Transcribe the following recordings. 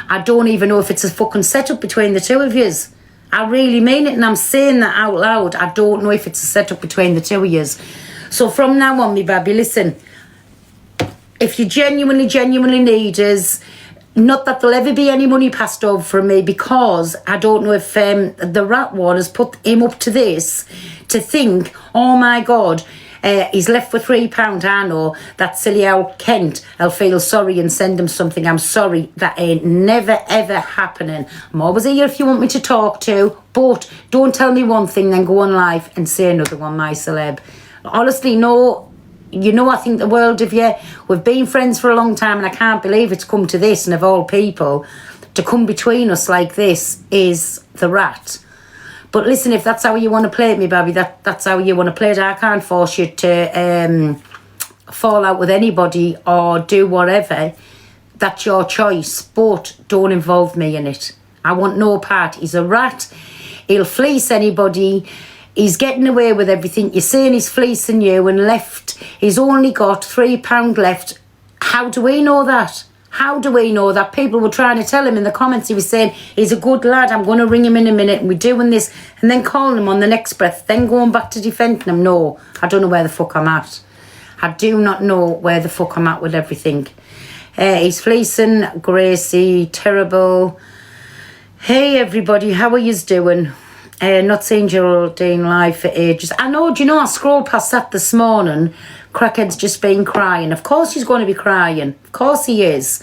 I don't even know if it's a fucking setup between the two of yous. I really mean it, and I'm saying that out loud. I don't know if it's a setup between the two of yous. So from now on, me baby, listen, if you genuinely need us, not that there'll ever be any money passed over from me, because I don't know if the rat one has put him up to this, to think, oh my God, he's left for £3. I know that silly old Kent, I'll feel sorry and send him something. I'm sorry, that ain't never ever happening. I'm always here if you want me to talk to, but don't tell me one thing then go on live and say another one, my celeb. Honestly, no. You know, I think the world of you. We've been friends for a long time, and I can't believe it's come to this, and of all people, to come between us like this is the rat. But listen, if that's how you want to play it, me baby, that's how you want to play it. I can't force you to fall out with anybody or do whatever. That's your choice, but don't involve me in it. I want no part. He's a rat. He'll fleece anybody. He's getting away with everything. You're saying he's fleecing you and left. He's only got £3 left. How do we know that? How do we know that? People were trying to tell him in the comments. He was saying, he's a good lad. I'm going to ring him in a minute. And we're doing this. And then calling him on the next breath. Then going back to defending him. No, I don't know where the fuck I'm at. I do not know where the fuck I'm at with everything. He's fleecing Gracie. Terrible. Hey, everybody. How are yous doing? Not seen Geraldine live for ages. I know, do you know, I scrolled past that this morning. Crackhead's just been crying. Of course he's going to be crying. Of course he is.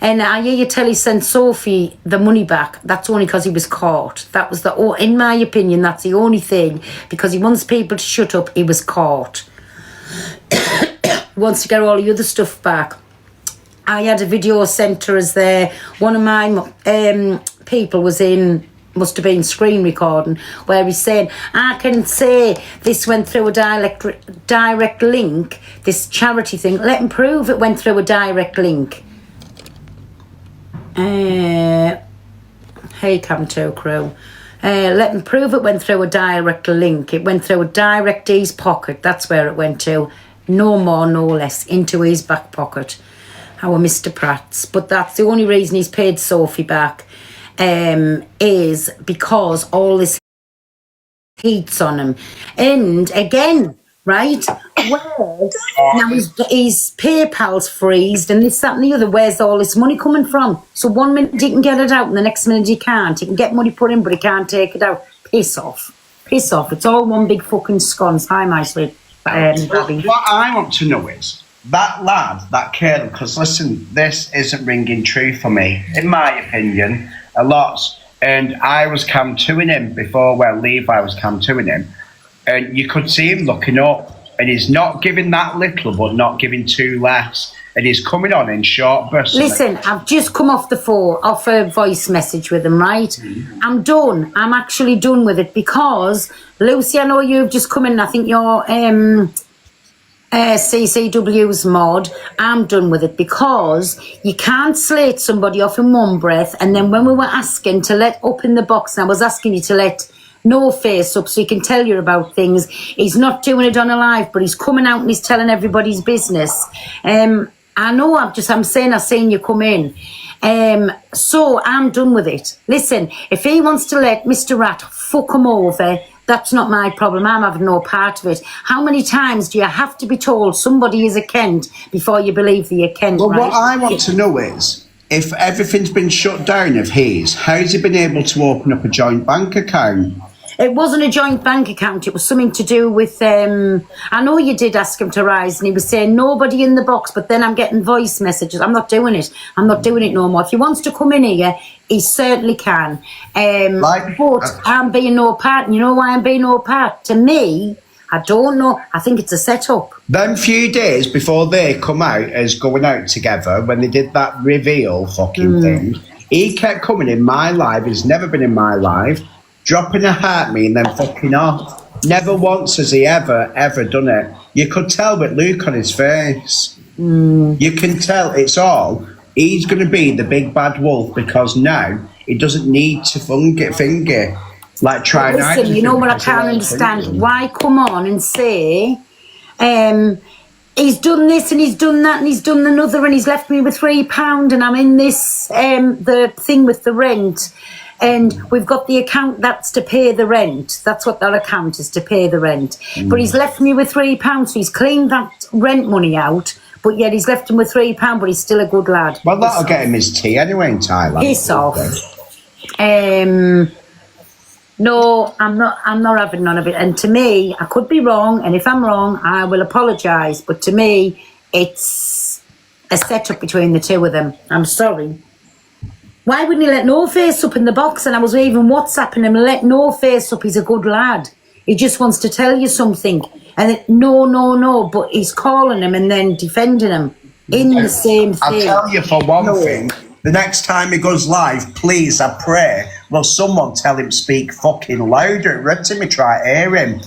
And I hear you tell he sent Sophie the money back. That's only because he was caught. That was in my opinion, that's the only thing. Because he wants people to shut up, he was caught. He wants to get all the other stuff back. I had a video sent to us there. One of my people was in... must have been screen recording, where he's saying, I can say this went through a direct link, this charity thing. Let him prove it went through a direct link. Hey, Cam2 crew. Let him prove it went through a direct link. It went through a directee's pocket. That's where it went to. No more, no less. Into his back pocket. Our Mr. Pratt's. But that's the only reason he's paid Sophie back. Is because all this heat's on him. And again, right, where now his PayPal's freezed and this, that and the other. Where's all this money coming from? So one minute he can get it out and the next minute he can't. He can get money put in but he can't take it out. Piss off. Piss off. It's all one big fucking sconce. Hi, my sweet Bobby. What I want to know is, that lad, that kid, because listen, this isn't ringing true for me, in my opinion, a lot. And I was cam 2ing him before, Levi was cam 2ing him. And you could see him looking up. And he's not giving that little, but not giving too less. And he's coming on in short bursts. Listen, I've just come off a voice message with him, right? Mm-hmm. I'm done. I'm actually done with it because, Lucy, I know you've just come in. I think you're... CCW's mod. I'm done with it because you can't slate somebody off in one breath, and then when we were asking to let up in the box, and I was asking you to let no face up so he can tell you about things, he's not doing it on a live, but he's coming out and he's telling everybody's business. I know I'm saying I've seen you come in. So I'm done with it. Listen, if he wants to let Mr. Rat fuck him over, that's not my problem. I'm having no part of it. How many times do you have to be told somebody is a Kent before you believe they're a Kent? Well, right? What I want to know is, if everything's been shut down of his, how's he been able to open up a joint bank account? It wasn't a joint bank account. It was something to do with, I know you did ask him to rise and he was saying nobody in the box, but then I'm getting voice messages. I'm not doing it. I'm not doing it no more. If he wants to come in here, he certainly can. But I'm being no part. And you know why I'm being no part? To me, I don't know. I think it's a setup. Them few days before they come out as going out together, when they did that reveal fucking thing, he kept coming in my live. He's never been in my live. Dropping a heart at me and then fucking off. Never once has he ever done it. You could tell with Luke on his face. You can tell it's all. He's going to be the big bad wolf because now he doesn't need to finger. Like trying to... Listen, you know what I can't understand? Why come on and say he's done this and he's done that and he's done another and he's left me with £3 and I'm in this the thing with the rent and we've got the account that's to pay the rent. That's what that account is, to pay the rent. But he's left me with £3, so he's cleaned that rent money out, but yet he's left him with £3, but he's still a good lad. Well, that'll get him his tea anyway in Thailand. Piss off. No, I'm not having none of it. And to me, I could be wrong, and if I'm wrong, I will apologise. But to me, it's a setup between the two of them. I'm sorry. Why wouldn't he let No Face up in the box? And I was even WhatsApping him, let No Face up, he's a good lad. He just wants to tell you something. And it, no, but he's calling him and then defending him in the same thing. I'll tell you for one thing, the next time he goes live, please, I pray, will someone tell him speak fucking louder. It read to me, try to hear him.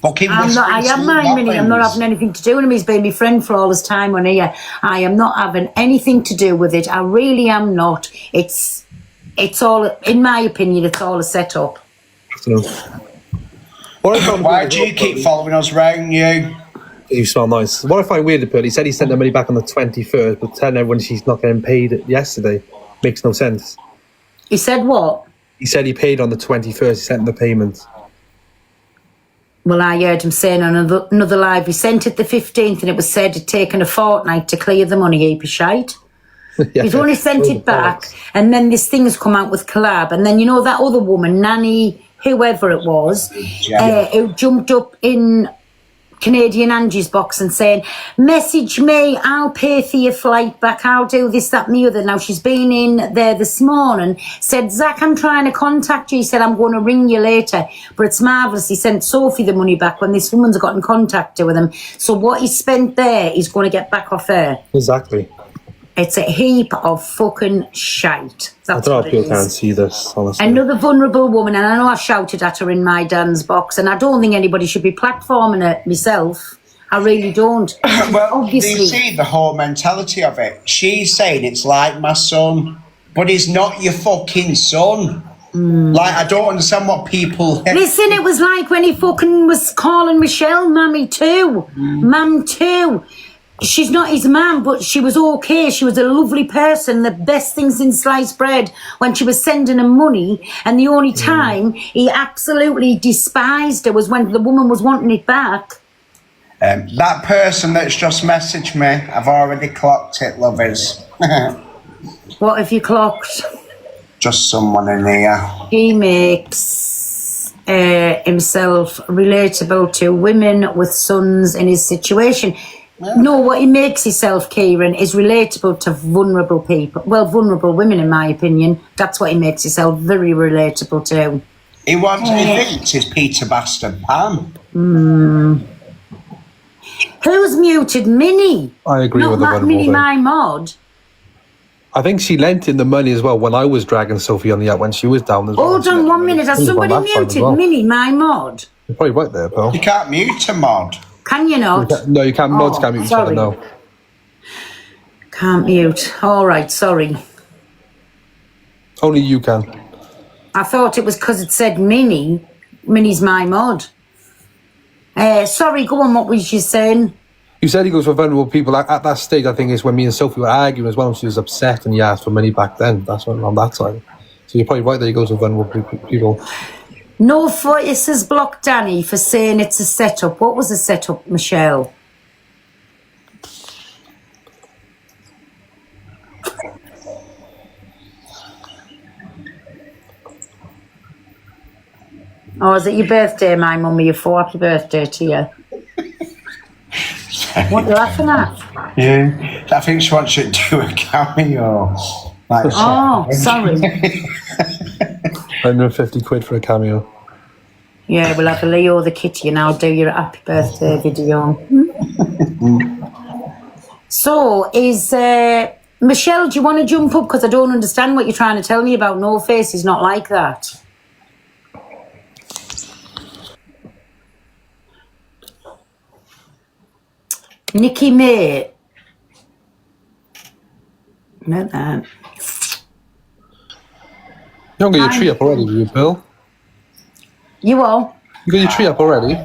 I am my Minnie. I'm not having anything to do with him. He's been my friend for all his time on here. I am not having anything to do with it. I really am not. It's all, in my opinion, it's all a setup. Why do you keep following us round, you? You smell nice. What I find weird, he said he sent the money back on the 21st, but telling everyone she's not getting paid yesterday makes no sense. He said what? He said he paid on the 21st. He sent the payment. Well, I heard him saying on another live, he sent it the 15th and it was said it'd taken a fortnight to clear the money, heap of shite. Yeah, he's only sent it back and then this thing has come out with collab and then you know that other woman, Nanny, whoever it was, who jumped up in Canadian Angie's box and saying, message me, I'll pay for your flight back, I'll do this, that and the other. Now she's been in there this morning, said, Zach, I'm trying to contact you. He said, I'm going to ring you later. But it's marvellous. He sent Sophie the money back when this woman's got in contact with him. So what he spent there, he's going to get back off her. Exactly. It's a heap of fucking shite. That's I don't know what if people it can't is. see this, honestly. Another vulnerable woman, and I know I shouted at her in my Dan's box, and I don't think anybody should be platforming her myself. I really don't. Well, obviously. you see the whole mentality of it. She's saying it's like my son, but he's not your fucking son. Like, I don't understand what people... Listen, it was like when he fucking was calling Michelle Mammy too. Mam too. She's not his mum, but she was okay. She was a lovely person, the best thing since sliced bread when she was sending him money. And the only time he absolutely despised her was when the woman was wanting it back. That person that's just messaged me, I've already clocked it, lovers. What have you clocked? Just someone in here. He makes himself relatable to women with sons in his situation. No, what he makes himself, Kieran, is relatable to vulnerable people. Well, vulnerable women, in my opinion. That's what he makes himself very relatable to. He thinks he's Peter Bastard Pan. Who's muted Minnie? I agree Not with the that vulnerable Minnie, thing. my mod. I think she lent in the money as well when I was dragging Sophie on the app when she was down as well. Hold on 1 minute. Has somebody muted Minnie, my mod? You're probably right there, Bill. You can't mute a mod. Can you not? No, you can't. Mods Oh, can't mute each other, sorry. no. Can't mute. All right, sorry. Only you can. I thought it was because it said Minnie. Minnie's my mod. Sorry, go on. What was you saying? You said he goes for vulnerable people. At that stage, I think it's when me and Sophie were arguing as well, and she was upset and he asked for money back then. That's when on that side. So you're probably right there, he goes for vulnerable people. No Voices blocked Danny for saying it's a setup. What was a setup, Michelle? Oh, is it your birthday, my mummy? Your 4th birthday to you. What are you laughing at? Yeah. I think she wants you to do a cameo. Like, Oh, sorry. 150 quid for a cameo. Yeah, we'll have a Leo the kitty and I'll do your happy birthday video. So, is Michelle, do you want to jump up? Because I don't understand what you're trying to tell me about No Face. He's not like that. Nikki May. Not that. You don't got your tree up already, do you, Bill? You all? You got your tree up already?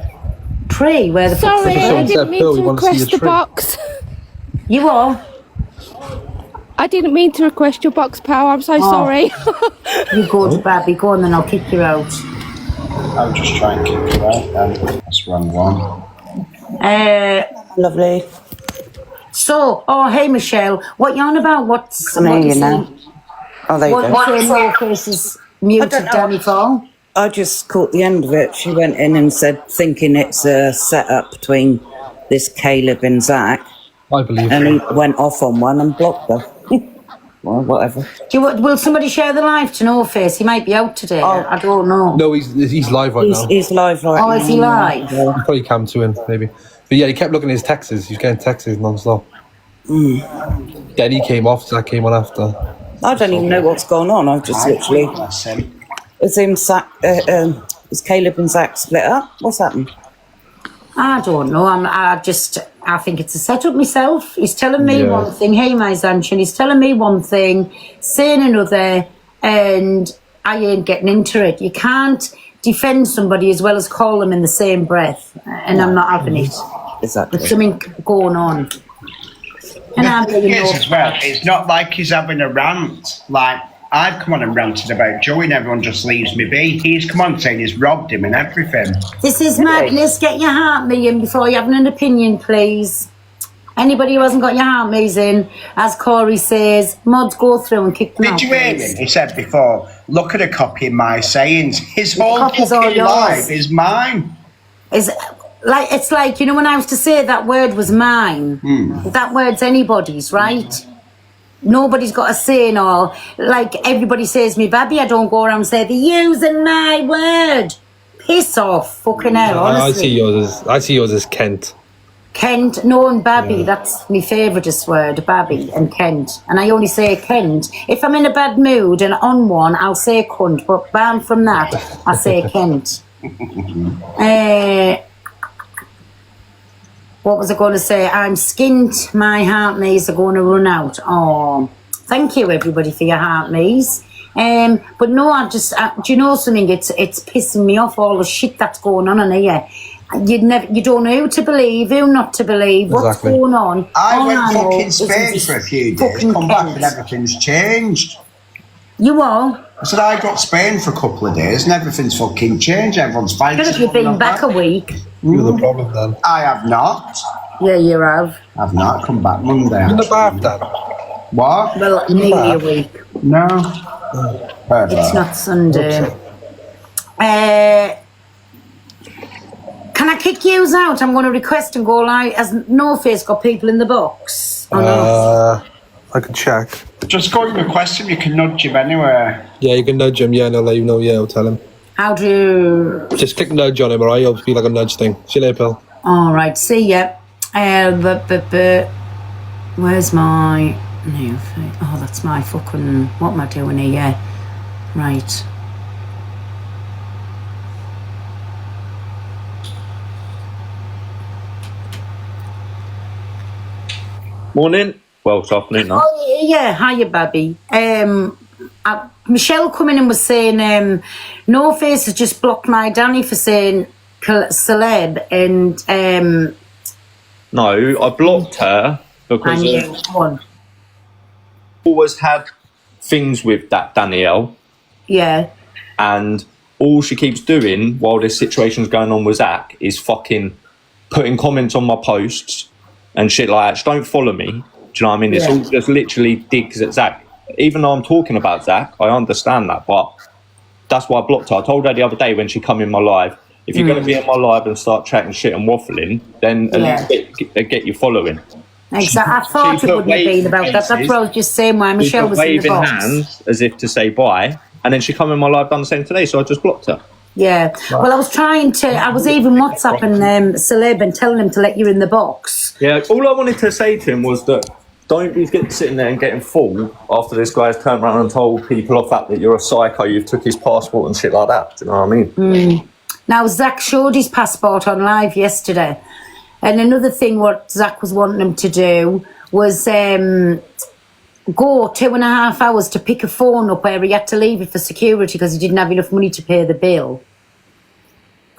tree. Where the fuck's Sorry, the I Someone bird? said, didn't mean "Bill, to we wanna see request your the tree." box. You are. I didn't mean to request your box, pal. I'm so sorry. You go to Babby. Go on, then I'll kick you out. I'll just try and kick you out then. That's wrong one. Lovely. So, hey Michelle, what you on about? What's I'm what here, you you know. saying? Oh, there you What go. you saying? No faces I muted don't know. Danny for? I just caught the end of it. She went in and said, thinking it's a setup between this Caleb and Zach, I believe. and he went off on one and blocked her. Well, whatever. Will somebody share the live to No Face? He might be out today. Oh. I don't know. No, he's live right now. He's live right now. Oh, is he live? Yeah. Probably cam to him, maybe. But yeah, he kept looking at his texts. He's getting texts non-stop. Then he came off, Zach came on after. I don't even know what's gone on. I've just literally... Bless him. Is Caleb and Zach split up? What's happened? I don't know. I think it's a setup myself. He's telling me Yeah. one thing. Hey, my Zanchin. He's telling me one thing, saying another, and I ain't getting into it. You can't defend somebody as well as call them in the same breath, and I'm not having it. Exactly. There's something going on. And I'm The thing being is, as well, it's not like he's having a rant. Like, I've come on and ranted about Joey and everyone just leaves me be. He's come on saying he's robbed him and everything. This is madness. Get your heart me in before you have an opinion, please. Anybody who hasn't got your heart me's in, as Corey says, mods go through and kick them out. Did you hear please. him? He said before, look at a copy of my sayings. His whole copy's all fucking yours. life is mine. It's like, you know, when I was to say that word was mine, that word's anybody's, right? Nobody's got a say in all. Like everybody says me, Babby, I don't go around and say, they're using my word. Piss off, fucking hell, honestly. I see yours as Kent. Kent, no, and Babby, that's my favouriteest word, Babby and Kent. And I only say Kent. If I'm in a bad mood and on one, I'll say cunt, but banned from that, I say Kent. What was I going to say? I'm skint. My heart maze are going to run out. Oh, thank you everybody for your heart maze. But no, do you know something? It's pissing me off, all the shit that's going on in here. You don't know who to believe, who not to believe, what's Exactly. going on. I All went know fucking is Spain this for a few days, fucking come back Kent. and everything's changed. You are? I said, I got Spain for a couple of days and everything's fucking changed. Everyone's fighting. Could have you been back a week? You're the problem then. I have not. Yeah, you have. I've not come back Monday. In the bath then. What? Well, nearly a week. No. It's not Sunday. Can I kick yous out? I'm going to request and go live. Has No Face got people in the box? Or not? I can check. Just go and request him, you can nudge him anywhere. Yeah, you can nudge him. Yeah, and I'll let you know. Yeah, I'll tell him. How do... Just click nudge on him, alright? It'll be like a nudge thing. See you later, pal. All right, see ya. Where's my new thing? Oh, that's my fucking... What am I doing here? Right. Morning. Well, it's afternoon now. Oh, yeah, hiya, Babby. Michelle come in and was saying, No Face has just blocked my Danny for saying celeb, and No, I blocked her because and I've you one. always had things with that Danielle, Yeah. and all she keeps doing while this situation's going on with Zach is fucking putting comments on my posts and shit like that. She don't follow me. Do you know what I mean? It's Yeah. all just literally digs at Zach. Even though I'm talking about Zach, I understand that, but that's why I blocked her. I told her the other day when she come in my live, if you're going to be in my live and start chatting shit and waffling, then at Yeah. least get you following. Exactly. I thought She it put wouldn't have been about that. That's faces. what I was just saying why She Michelle put was in the waving box. hands as if to say bye, and then she come in my live done the same today, so I just blocked her. Yeah. Well, I was even WhatsApping Celeb and telling him to let you in the box. Yeah, all I wanted to say to him was that don't be sitting there and getting full after this guy's turned around and told people off that you're a psycho, you've took his passport and shit like that. Do you know what I mean? Now, Zach showed his passport on live yesterday. And another thing what Zach was wanting him to do was go 2.5 hours to pick a phone up where he had to leave it for security because he didn't have enough money to pay the bill.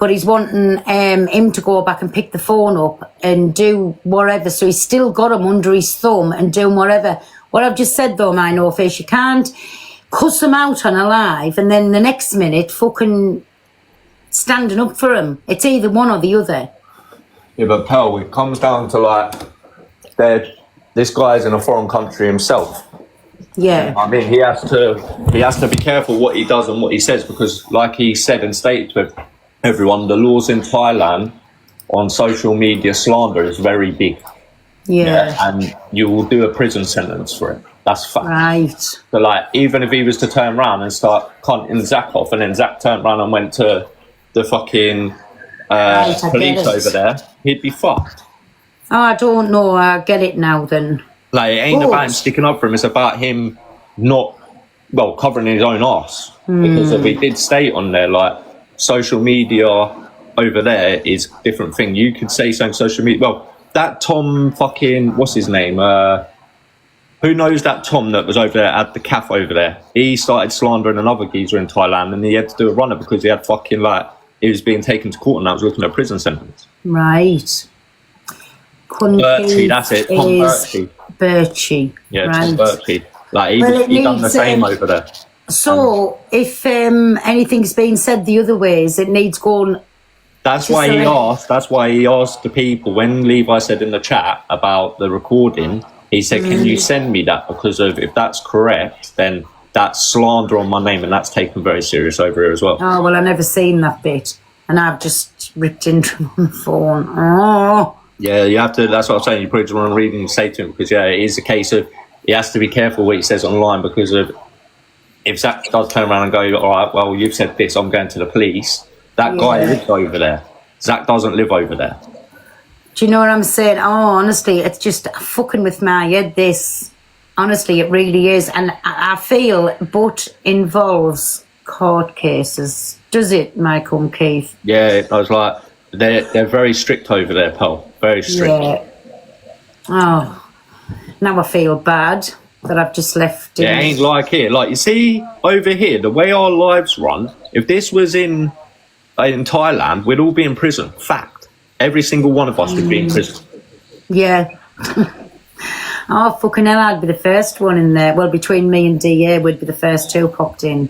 but he's wanting him to go back and pick the phone up and do whatever. So he's still got him under his thumb and doing whatever. What I've just said though, my no face, you can't cuss him out on a live and then the next minute fucking standing up for him. It's either one or the other. Yeah, but Pearl, it comes down to like, this guy's in a foreign country himself. Yeah. I mean, he has to be careful what he does and what he says, because like he said and stated to everyone, the laws in Thailand on social media slander is very big. Yeah. And you will do a prison sentence for it. That's fact. Right. So like, even if he was to turn around and start cutting Zach off, and then Zach turned around and went to the fucking police over there, he'd be fucked. Oh, I don't know. I get it now then. Like, it ain't about him sticking up for him, it's about him not, well, covering his own arse. Because if he did state on there, like, social media over there is a different thing. You could say something social media, well, that Tom fucking, what's his name? Who knows that Tom that was over there at the cafe over there? He started slandering another geezer in Thailand and he had to do a runner because he had fucking, like, he was being taken to court and that was looking at a prison sentence. Right. Birchie, that's it, Tom Birchie. Birchie. Yeah, right. Tom Birchie. Like, Well, he done the needs, same over there. So, if anything's been said the other ways, it needs going. That's Just why he so asked. That's why he asked the people when Levi said in the chat about the recording. He said, "Can you send me that? Because of if that's correct, then that's slander on my name, and that's taken very serious over here as well." Oh well, I never seen that bit, and I've just ripped into him on the phone. Oh. Yeah, you have to. That's what I'm saying. You probably just want to read and say to him, because yeah, it is a case of he has to be careful what he says online, because of if Zach does turn around and go, "All right, well, you've said this, I'm going to the police." That guy lives over there. Zach doesn't live over there. Do you know what I'm saying? Oh, honestly, it's just fucking with my head, this. Honestly, it really is. And I feel but involves court cases. Does it, Michael and Keith? Yeah, I was like, they're very strict over there, Paul. Very strict. Yeah. Oh, now I feel bad that I've just left It ain't like here. Like, you see, over here, the way our lives run, if this was in Thailand, we'd all be in prison. Fact. Every single one of us would be in prison. Yeah. Oh, fucking hell, I'd be the first one in there. Well, between me and DA, we'd be the first two popped in.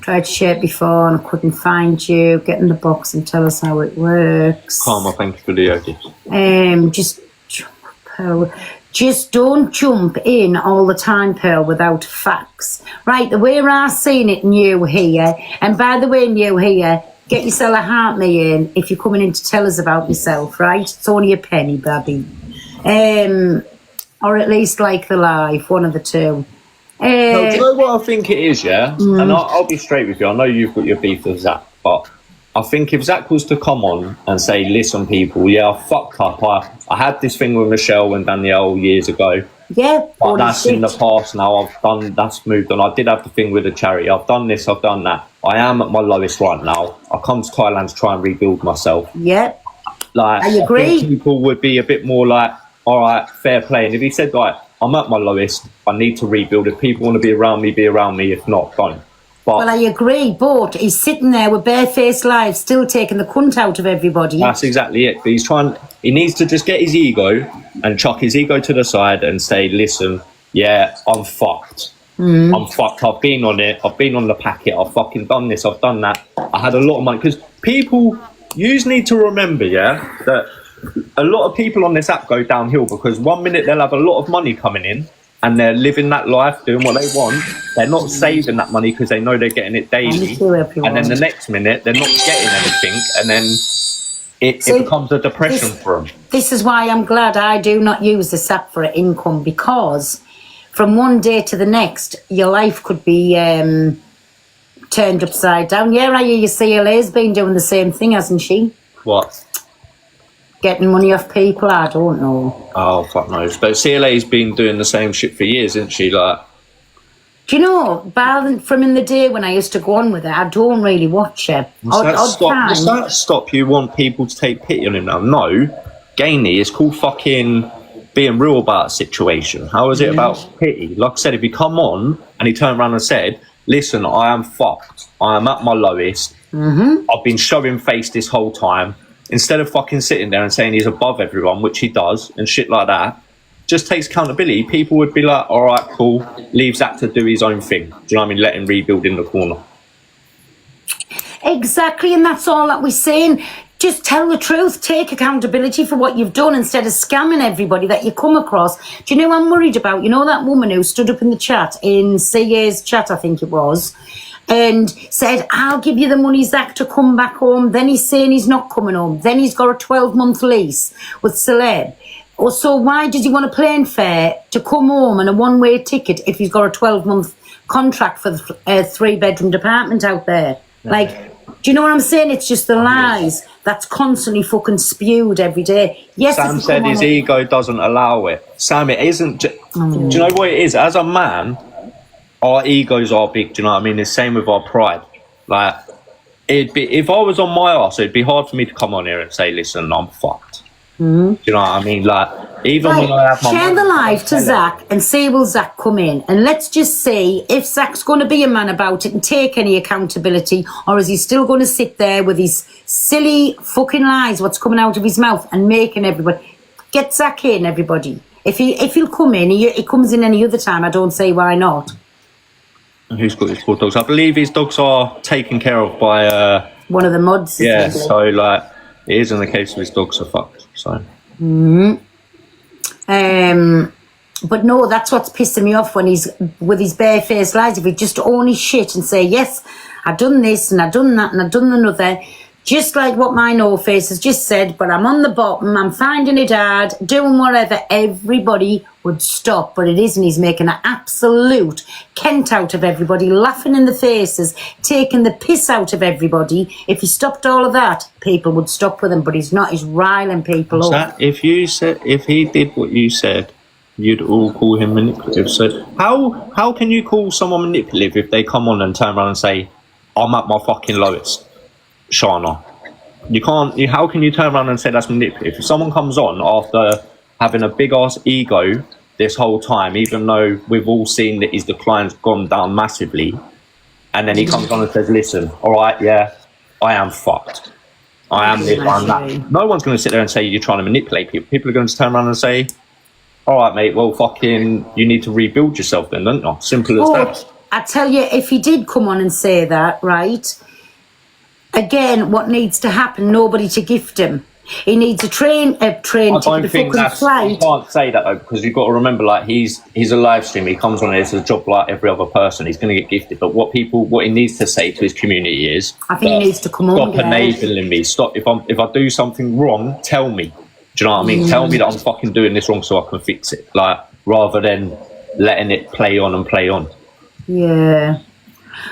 Tried to share it before and I couldn't find you. Get in the box and tell us how it works. Karma, thank you for the idea. Just jump, Pearl. Just don't jump in all the time, Pearl, without facts. Right, the way I've seen it, new here, and by the way, new here, get yourself a heart me in if you're coming in to tell us about yourself, right? It's only a penny, baby. Or at least like the live, one of the two. No, do you know what I think it is, yeah? And I'll be straight with you. I know you've got your beef with Zach, but I think if Zach was to come on and say, listen, people, yeah, I fucked up. I had this thing with Michelle and Danielle years ago. Yeah, but that's in the past now. That's moved on. I did have the thing with the charity. I've done this, I've done that. I am at my lowest right now. I come to Thailand to try and rebuild myself. Yeah. Like, I agree. think people would be a bit more like, all right, fair play. And if he said, like, I'm at my lowest, I need to rebuild. If people want to be around me, be around me. If not, don't. But well, I agree, but he's sitting there with barefaced live, still taking the cunt out of everybody. That's exactly it. But he needs to just get his ego and chuck his ego to the side and say, listen, yeah, I'm fucked. I'm fucked. I've been on it. I've been on the packet. I've fucking done this. I've done that. I had a lot of money. Because people, you need to remember, yeah, that a lot of people on this app go downhill because 1 minute they'll have a lot of money coming in and they're living that life, doing what they want. They're not saving that money because they know they're getting it daily. And then the next minute, they're not getting anything. And then it becomes a depression for them. This is why I'm glad I do not use this app for income, because from one day to the next, your life could be turned upside down. Yeah, I hear your CLA's been doing the same thing, hasn't she? What? Getting money off people, I don't know. Oh, fuck knows. But CLA's been doing the same shit for years, isn't she? Like, do you know, from in the day when I used to go on with it, I don't really watch it. Does that stop you want people to take pity on him now? No. Gainey, it's called fucking being real about a situation. How is it about pity? Like I said, if he come on and he turned around and said, listen, I am fucked. I am at my lowest. I've been showing face this whole time. Instead of fucking sitting there and saying he's above everyone, which he does, and shit like that, just takes accountability. People would be like, all right, cool, leave Zach to do his own thing. Do you know what I mean? Let him rebuild in the corner. Exactly, and that's all that we're saying. Just tell the truth. Take accountability for what you've done instead of scamming everybody that you come across. Do you know what I'm worried about? You know that woman who stood up in the chat, in CA's chat, I think it was, and said, I'll give you the money, Zach, to come back home. Then he's saying he's not coming home. Then he's got a 12-month lease with Celeb. Or so why does he want a plane fare to come home and a one-way ticket if he's got a 12-month contract for the 3-bedroom apartment out there? Like, do you know what I'm saying? It's just the lies that's constantly fucking spewed every day. Yes, Sam said his ego doesn't allow it. Sam, it isn't. Do you know what it is? As a man, our egos are big. Do you know what I mean? The same with our pride. Like, it'd be, if I was on my arse, it'd be hard for me to come on here and say, listen, I'm fucked. Do you know what I mean? Like, even when I have my share the live to Zach and say, will Zach come in? And let's just see if Zach's going to be a man about it and take any accountability, or is he still going to sit there with his silly fucking lies, what's coming out of his mouth, and making everybody... Get Zach in, everybody. If he'll come in, he comes in any other time, I don't say why not. Who's got his poor dogs? I believe his dogs are taken care of by... one of the mods. Yeah, so, like, it isn't the case of his dogs are fucked, so... But no, that's what's pissing me off when he's with his barefaced lies. If he just own his shit and say, yes, I've done this and I've done that and I've done another, just like what my no face has just said, but I'm on the bottom, I'm finding it hard, doing whatever, everybody would stop. But it isn't. He's making an absolute Kent out of everybody, laughing in the faces, taking the piss out of everybody. If he stopped all of that, people would stop with him, but he's not. He's riling people up. If he did what you said, you'd all call him manipulative. So how can you call someone manipulative if they come on and turn around and say, I'm at my fucking lowest, Shana? You can't. How can you turn around and say that's manipulative? If someone comes on after having a big ass ego this whole time, even though we've all seen that his decline's gone down massively, and then he comes on and says, listen, all right, yeah, I am fucked. I am this, I'm that. No one's going to sit there and say you're trying to manipulate people. People are going to turn around and say, all right, mate, well, fucking, you need to rebuild yourself then, don't you? Simple as that. I tell you, if he did come on and say that, right, again, what needs to happen, nobody to gift him. He needs a train I don't think that's... You can't say that, though, because you've got to remember, like, he's a live stream. He comes on here, it's a job like every other person. He's going to get gifted. But what he needs to say to his community is... I think he needs to come on. Stop enabling me. Stop. If I do something wrong, tell me. Do you know what I mean? Tell me that I'm fucking doing this wrong so I can fix it. Like, rather than letting it play on and play on. Yeah.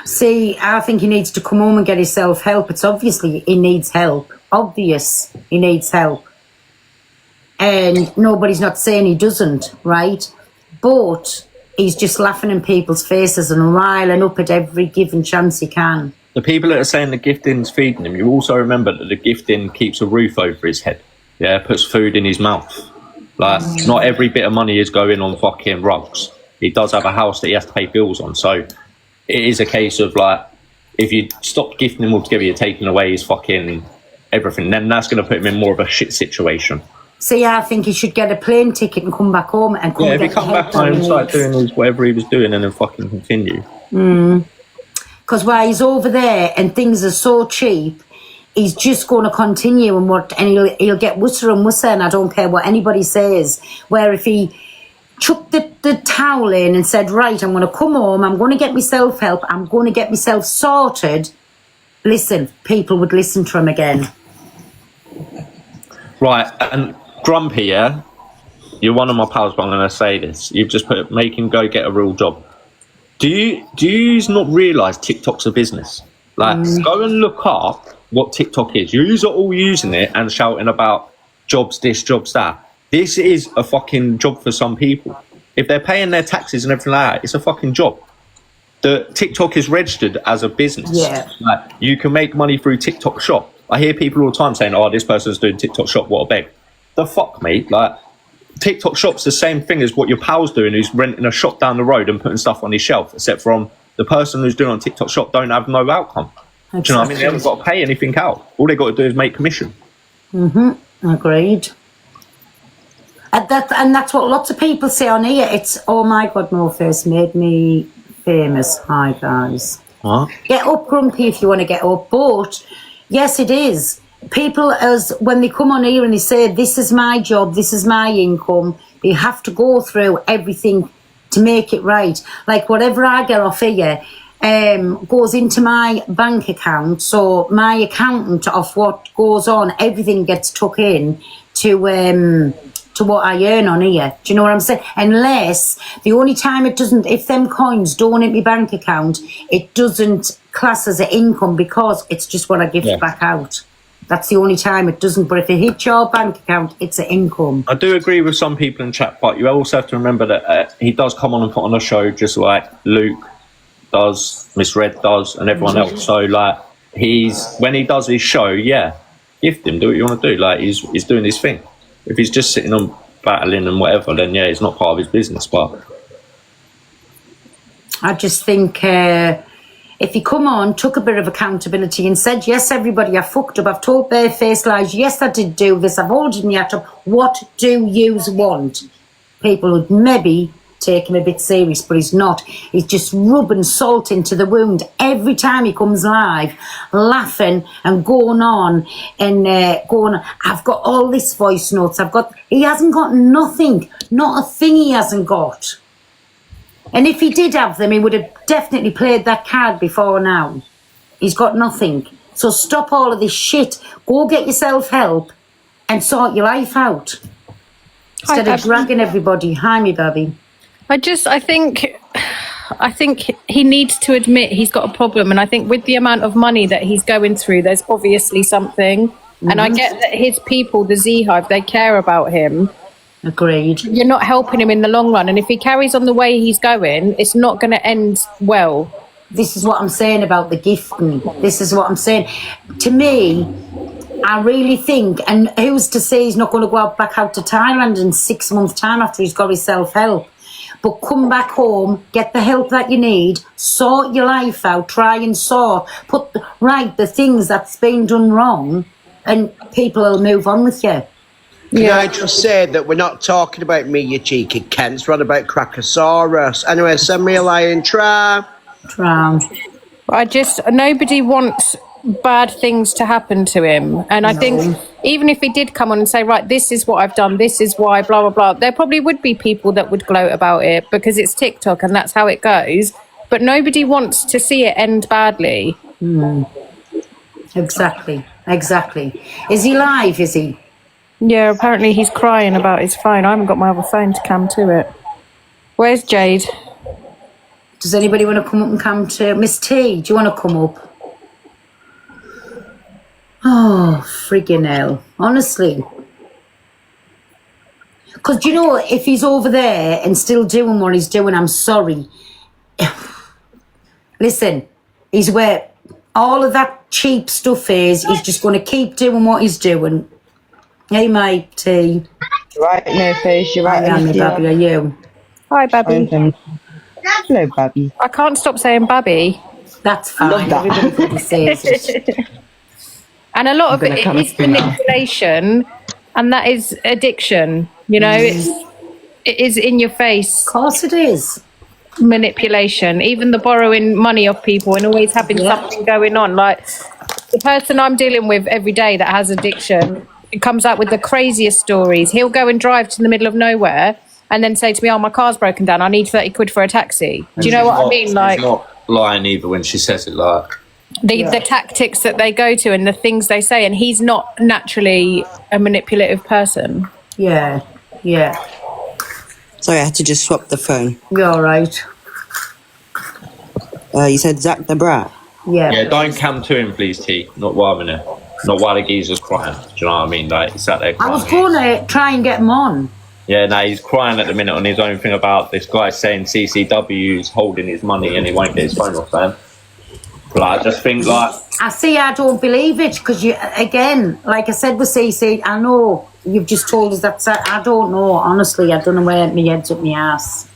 See, I think he needs to come home and get his self-help. It's obviously he needs help. Obvious he needs help. And nobody's not saying he doesn't, right? But he's just laughing in people's faces and riling up at every given chance he can. The people that are saying the gifting's feeding him, you also remember that the gifting keeps a roof over his head. Yeah, puts food in his mouth. Like, not every bit of money is going on fucking rugs. He does have a house that he has to pay bills on. So it is a case of, like, if you stop gifting him altogether, you're taking away his fucking everything. Then that's going to put him in more of a shit situation. See, I think he should get a plane ticket and come back home and come if he come back home and start doing whatever he was doing and then fucking continue. Because while he's over there and things are so cheap, he's just going to continue and he'll get wusser and wusser, and I don't care what anybody says. Where if he chucked the towel in and said, right, I'm going to come home, I'm going to get myself help, I'm going to get myself sorted, listen, people would listen to him again. Right, and Grumpy, yeah? You're one of my pals, but I'm going to say this. You've just put, make him go get a real job. Do you not realise TikTok's a business? Like, go and look up what TikTok is. You are all using it and shouting about jobs this, jobs that. This is a fucking job for some people. If they're paying their taxes and everything like that, it's a fucking job. The TikTok is registered as a business. Yeah. Like, you can make money through TikTok Shop. I hear people all the time saying, oh, this person's doing TikTok Shop, what a beg. The fuck, mate? Like, TikTok Shop's the same thing as what your pal's doing, who's renting a shop down the road and putting stuff on his shelf, except from the person who's doing on TikTok Shop don't have no outcome. Do you know what I mean? They haven't got to pay anything out. All they got to do is make commission. Agreed. And that's what lots of people say on here. It's, oh my God, No Face made me famous. Hi, guys. What? Get up, Grumpy, if you want to get up. But, yes, it is. People, as when they come on here and they say, this is my job, this is my income, they have to go through everything to make it right. Like, whatever I get off here goes into my bank account. So my accountant of what goes on, everything gets took in to what I earn on here. Do you know what I'm saying? Unless the only time it doesn't, if them coins don't hit my bank account, it doesn't class as an income because it's just what I give back out. That's the only time it doesn't. But if it hits your bank account, it's an income. I do agree with some people in chat, but you also have to remember that he does come on and put on a show just like Luke does, Miss Red does, and everyone else. So like when he does his show, gift him, do what you want to do. Like he's doing his thing. If he's just sitting on battling and whatever, then it's not part of his business. But I just think if he come on, took a bit of accountability and said, yes, everybody, I fucked up, I've told bare-faced lies, yes, I did do this, I've holding my hat up, what do yous want? People would maybe take him a bit serious, but he's not. He's just rubbing salt into the wound every time he comes live, laughing and going on and going on. I've got all this voice notes. He hasn't got nothing, not a thing he hasn't got. And if he did have them, he would have definitely played that card before now. He's got nothing. So stop all of this shit. Go get yourself help and sort your life out. Instead of dragging everybody. Hi, me baby. I think he needs to admit he's got a problem, and I think with the amount of money that he's going through, there's obviously something. And I get that his people, the Z Hive, they care about him. Agreed. You're not helping him in the long run, and if he carries on the way he's going, it's not going to end well. This is what I'm saying about the gifting. This is what I'm saying. To me, I really think, and who's to say he's not going to go back out to Thailand in 6 months' time after he's got his self-help? But come back home, get the help that you need, sort your life out, try and put right the things that's been done wrong, and people will move on with you. Can I just say that we're not talking about me, you cheeky Kents, we're on about Crackosaurus. Anyway, send me a lion trap. Nobody wants bad things to happen to him, and I think even if he did come on and say, right, this is what I've done, this is why, blah blah blah, there probably would be people that would gloat about it because it's TikTok and that's how it goes, but nobody wants to see it end badly. Exactly. Is he live? Is he? Yeah, apparently he's crying about his phone. I haven't got my other phone to cam to it. Where's Jade? Does anybody want to come up and come to Miss T? Do you want to come up? Oh, friggin' hell. Honestly. Because, you know, if he's over there and still doing what he's doing, I'm sorry. Listen, he's where all of that cheap stuff is. He's just going to keep doing what he's doing. Hey, mate, T. Right, No Face, you're right. Hi, Babby, are you? Hi, Babby. Hello, Babby. I can't stop saying Babby. That's fine. Everybody says it. And a lot of it is manipulation, and that is addiction. You know, it is in your face. Of course it is. Manipulation, even the borrowing money off people and always having something going on. Like the person I'm dealing with every day that has addiction, it comes out with the craziest stories. He'll go and drive to the middle of nowhere and then say to me, oh, my car's broken down, I need 30 quid for a taxi. Do you know what I mean? Like, she's not lying either when she says it. Like the tactics that they go to and the things they say, and he's not naturally a manipulative person. Yeah. Sorry, I had to just swap the phone. You're all right. You said Zach the Brat? Yeah, don't come to him, please, T. Not while I'm in it. Not while the geezer's crying. Do you know what I mean? Like, he's sat there crying. I was going to try and get him on. Yeah, no, he's crying at the minute on his own thing about this guy saying CCW's holding his money and he won't get his phone off them. But I just think, like... I don't believe it, because you, again, like I said with CC, I know you've just told us that, I don't know, honestly, I don't know where my head's up my ass.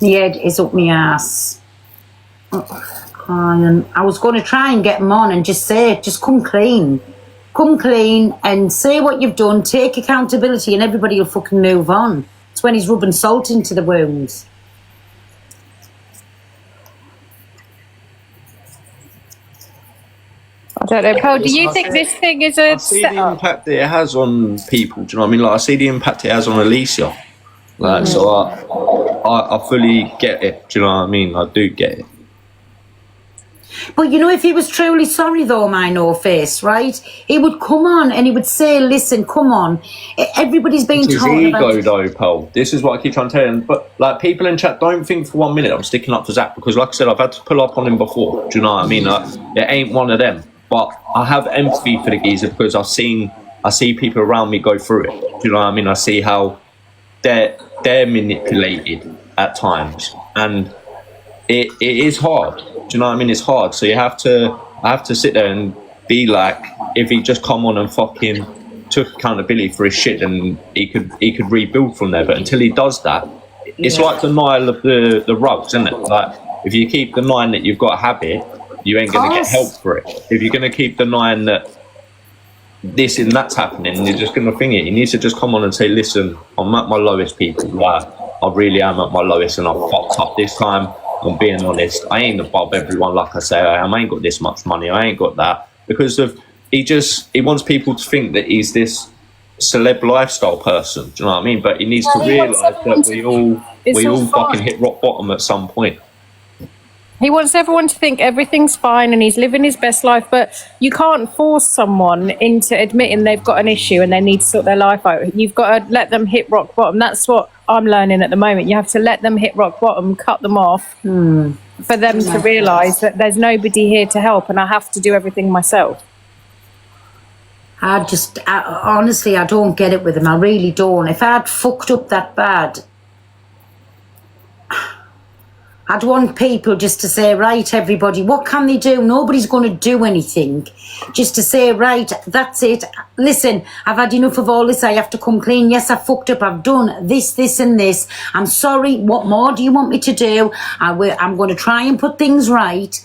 My head is up my ass. Oh, crying. I was going to try and get him on and just say, just come clean. Come clean and say what you've done, take accountability, and everybody will fucking move on. It's when he's rubbing salt into the wounds. I don't know, Paul, do you think this thing is a I see the setup? impact that it has on people. Do you know what I mean? Like, I see the impact it has on Alicia. Like, so I fully get it. Do you know what I mean? I do get it. But you know, if he was truly sorry though, my no face, right? He would come on and he would say, listen, come on. Everybody's been It's his talking ego, about... though, Pearl. This is what I keep trying to tell you. But, like, people in chat, don't think for 1 minute I'm sticking up for Zach, because, like I said, I've had to pull up on him before. Do you know what I mean? Like, it ain't one of them. But I have empathy for the geezer because I see people around me go through it. Do you know what I mean? I see how they're manipulated at times, and it is hard. Do you know what I mean? It's hard. So I have to sit there and be like, if he just come on and fucking took accountability for his shit, then he could rebuild from there. But until he does that, it's like denial of the rugs, isn't it? Like, if you keep denying that you've got a habit, you ain't going to get help for it. If you're going to keep denying that this and that's happening, you're just going to think it. You need to just come on and say, listen, I'm at my lowest, people. Like, I really am at my lowest, and I've fucked up this time. I'm being honest. I ain't above everyone, like I say I am. I ain't got this much money. I ain't got that. Because of he wants people to think that he's this celeb lifestyle person. Do you know what I mean? But he needs to realise that we all fucking hit rock bottom at some point. He wants everyone to think everything's fine and he's living his best life, but you can't force someone into admitting they've got an issue and they need to sort their life out. You've got to let them hit rock bottom. That's what I'm learning at the moment. You have to let them hit rock bottom, cut them off, for them to realise that there's nobody here to help and I have to do everything myself. Honestly, I don't get it with him. I really don't. If I'd fucked up that bad, I'd want people just to say, right, everybody, what can they do? Nobody's going to do anything. Just to say, right, that's it. Listen, I've had enough of all this. I have to come clean. Yes, I fucked up. I've done this and this. I'm sorry. What more do you want me to do? I'm going to try and put things right.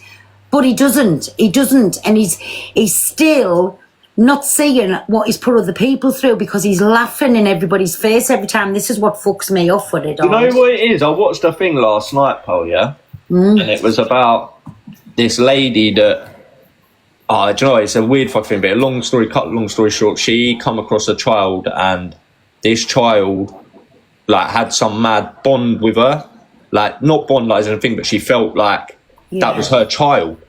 But he doesn't. He doesn't. And he's still not seeing what he's put other people through, because he's laughing in everybody's face every time. This is what fucks me off with it. You know what it is? I watched a thing last night, Paul, yeah? And it was about this lady that, do you know, it's a weird fucking thing, but long story short, she come across a child, and this child, like, had some mad bond with her. Like, not bond like anything, but she felt like that was her child.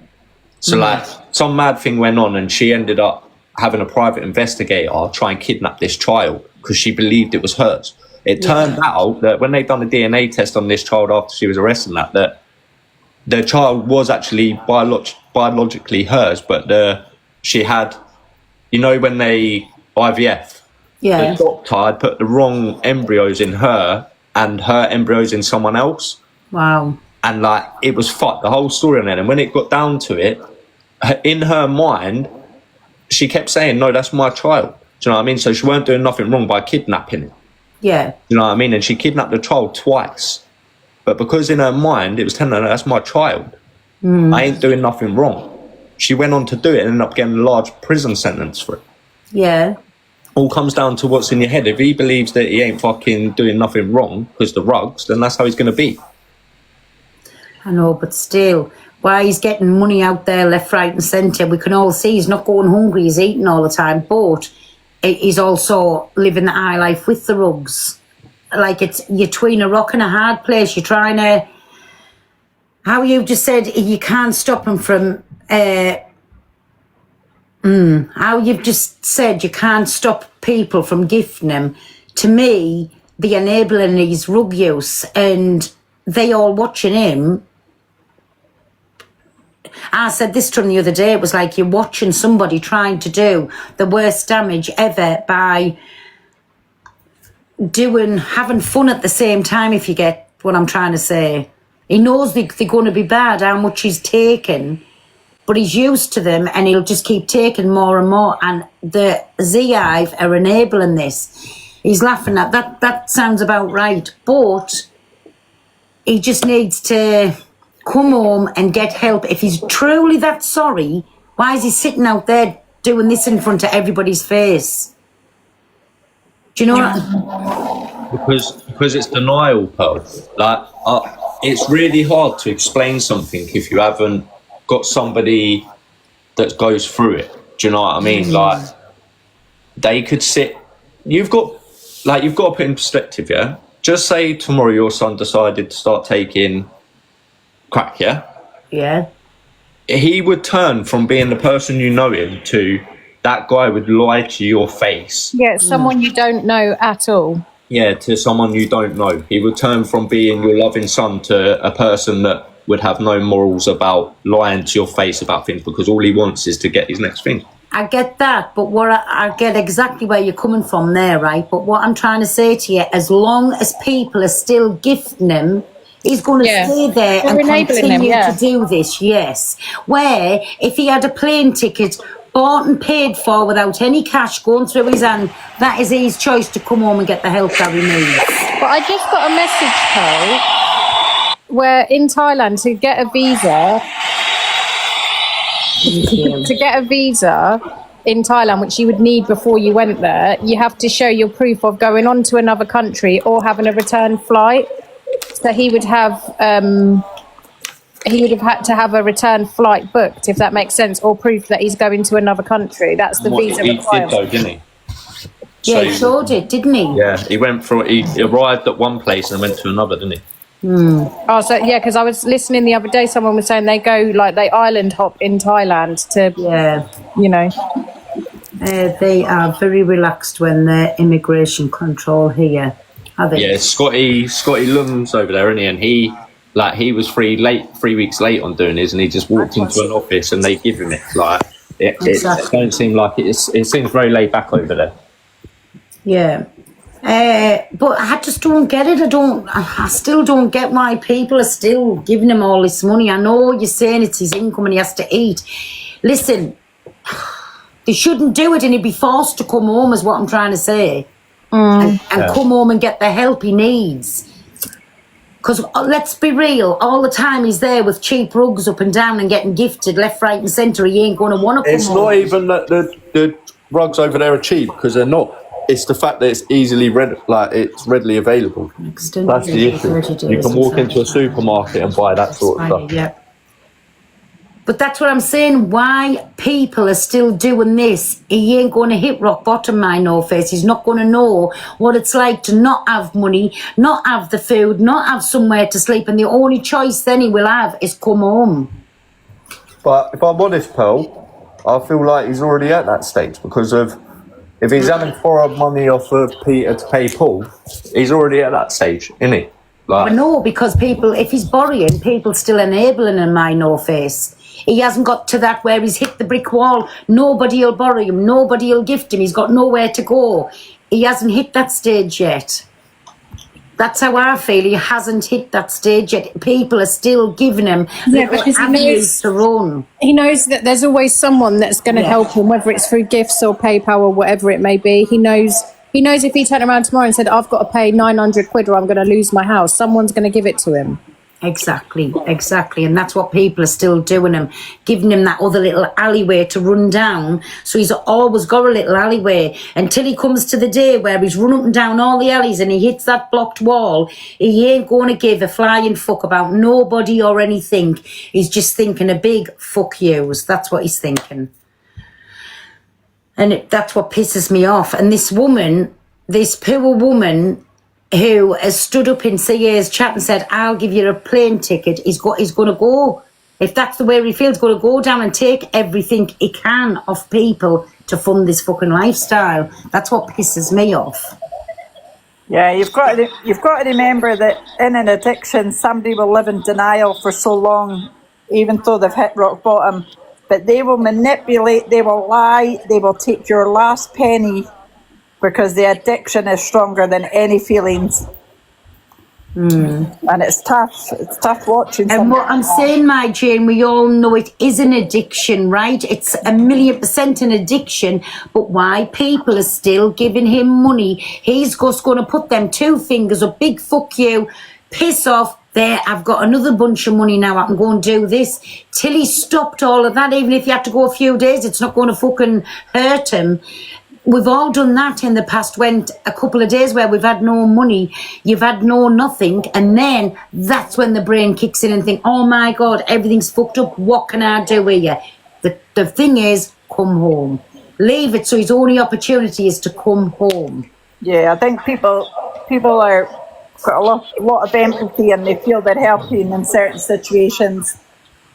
So, like, some mad thing went on, and she ended up having a private investigator try and kidnap this child because she believed it was hers. It turned out that when they done a DNA test on this child after she was arrested, that the child was actually biologically hers, but she had, you know, when they IVF, the doctor had put the wrong embryos in her and her embryos in someone else. Wow. And, like, it was fucked, the whole story on it. And when it got down to it, in her mind, she kept saying, no, that's my child. Do you know what I mean? So she weren't doing nothing wrong by kidnapping it. Yeah. You know what I mean? And she kidnapped the child twice. But because in her mind, it was telling her, that's my child. I ain't doing nothing wrong. She went on to do it and ended up getting a large prison sentence for it. Yeah. All comes down to what's in your head. If he believes that he ain't fucking doing nothing wrong because the rugs, then that's how he's going to be. I know, but still, why he's getting money out there left, right and centre, we can all see he's not going hungry, he's eating all the time, but he's also living the high life with the rugs. Like, you're between a rock and a hard place. You're trying to, how you just said, you can't stop him from, how you've just said you can't stop people from gifting him. To me, the enabling his rug use, and they all watching him. I said this to him the other day, it was like you're watching somebody trying to do the worst damage ever by having fun at the same time, if you get what I'm trying to say. He knows they're going to be bad, how much he's taken, but he's used to them and he'll just keep taking more and more, and the Z-Hive are enabling this. He's laughing at that. That sounds about right, but he just needs to come home and get help. If he's truly that sorry, why is he sitting out there doing this in front of everybody's face? Do you know what? Because it's denial, Pearl. Like, it's really hard to explain something if you haven't got somebody that goes through it. Do you know what I mean? Like, they could sit. You've got to put in perspective. Yeah. Just say tomorrow your son decided to start taking crack. Yeah. Yeah. He would turn from being the person you know him to that guy would lie to your face. Yeah, someone you don't know at all. Yeah, to someone you don't know. He would turn from being your loving son to a person that would have no morals about lying to your face about things because all he wants is to get his next thing. I get that, but what I get exactly where you're coming from there, right? But what I'm trying to say to you, as long as people are still gifting him, he's going to stay there and continue to do this, yes. Where, if he had a plane ticket bought and paid for without any cash going through his hand, that is his choice to come home and get the help that he needs. But I just got a message, Pearl, where in Thailand, to get a visa in Thailand, which you would need before you went there, you have to show your proof of going on to another country or having a return flight. So he would have had to have a return flight booked, if that makes sense, or proof that he's going to another country. That's the visa requirement. He did, though, didn't he? Yeah, he sure did, didn't he? Yeah, he arrived at one place and went to another, didn't he? Oh, so yeah, because I was listening the other day, someone was saying they island hop in Thailand to, you know. They are very relaxed when they're immigration control here, are they? Yeah, Scotty Lung's over there, isn't he? And he was 3 weeks late on doing his, and he just walked into an office and they give him it. Like, it don't seem like it seems very laid back over there. Yeah. But I just don't get it. I still don't get why people are still giving him all this money. I know you're saying it's his income and he has to eat. Listen, they shouldn't do it and he'd be forced to come home, is what I'm trying to say. And come home and get the help he needs. Because let's be real, all the time he's there with cheap rugs up and down and getting gifted left, right and centre. He ain't going to want to come home. It's not even that the rugs over there are cheap, because they're not. It's the fact that it's it's readily available. That's the issue. You can walk into a supermarket and buy that sort of stuff. Yeah. But that's what I'm saying. Why people are still doing this? He ain't going to hit rock bottom, my no face. He's not going to know what it's like to not have money, not have the food, not have somewhere to sleep, and the only choice then he will have is come home. But if I'm honest, Pearl, I feel like he's already at that stage because of if he's having borrowed money off of Peter to pay Paul, he's already at that stage, isn't he? But no, because people, if he's borrowing, people still enabling him, my no face. He hasn't got to that where he's hit the brick wall. Nobody will borrow him. Nobody will gift him. He's got nowhere to go. He hasn't hit that stage yet. That's how I feel. He hasn't hit that stage yet. People are still giving him because avenues to run. He knows that there's always someone that's going to help him, whether it's through gifts or PayPal or whatever it may be. He knows if he turned around tomorrow and said, I've got to pay 900 quid or I'm going to lose my house, someone's going to give it to him. Exactly. And that's what people are still doing him, giving him that other little alleyway to run down. So he's always got a little alleyway until he comes to the day where he's run up and down all the alleys and he hits that blocked wall. He ain't going to give a flying fuck about nobody or anything. He's just thinking a big fuck yous. That's what he's thinking. And that's what pisses me off. And this woman, this poor woman who has stood up in CA's chat and said, I'll give you a plane ticket, he's going to go. If that's the way he feels, going to go down and take everything he can off people to fund this fucking lifestyle. That's what pisses me off. Yeah, you've got to remember that in an addiction, somebody will live in denial for so long, even though they've hit rock bottom. But they will manipulate, they will lie, they will take your last penny, because the addiction is stronger than any feelings. And it's tough watching. And what I'm saying, my Jane, we all know it is an addiction, right? It's 1,000,000% an addiction, but why people are still giving him money? He's just going to put them 2 fingers up, big fuck you, piss off, there, I've got another bunch of money now, I can go and do this. Till he stopped all of that, even if he had to go a few days, it's not going to fucking hurt him. We've all done that in the past, went a couple of days where we've had no money, you've had no nothing, and then that's when the brain kicks in and think, oh my God, everything's fucked up, what can I do here? The thing is, come home. Leave it so his only opportunity is to come home. Yeah, I think people are got a lot of empathy and they feel they're helping in certain situations.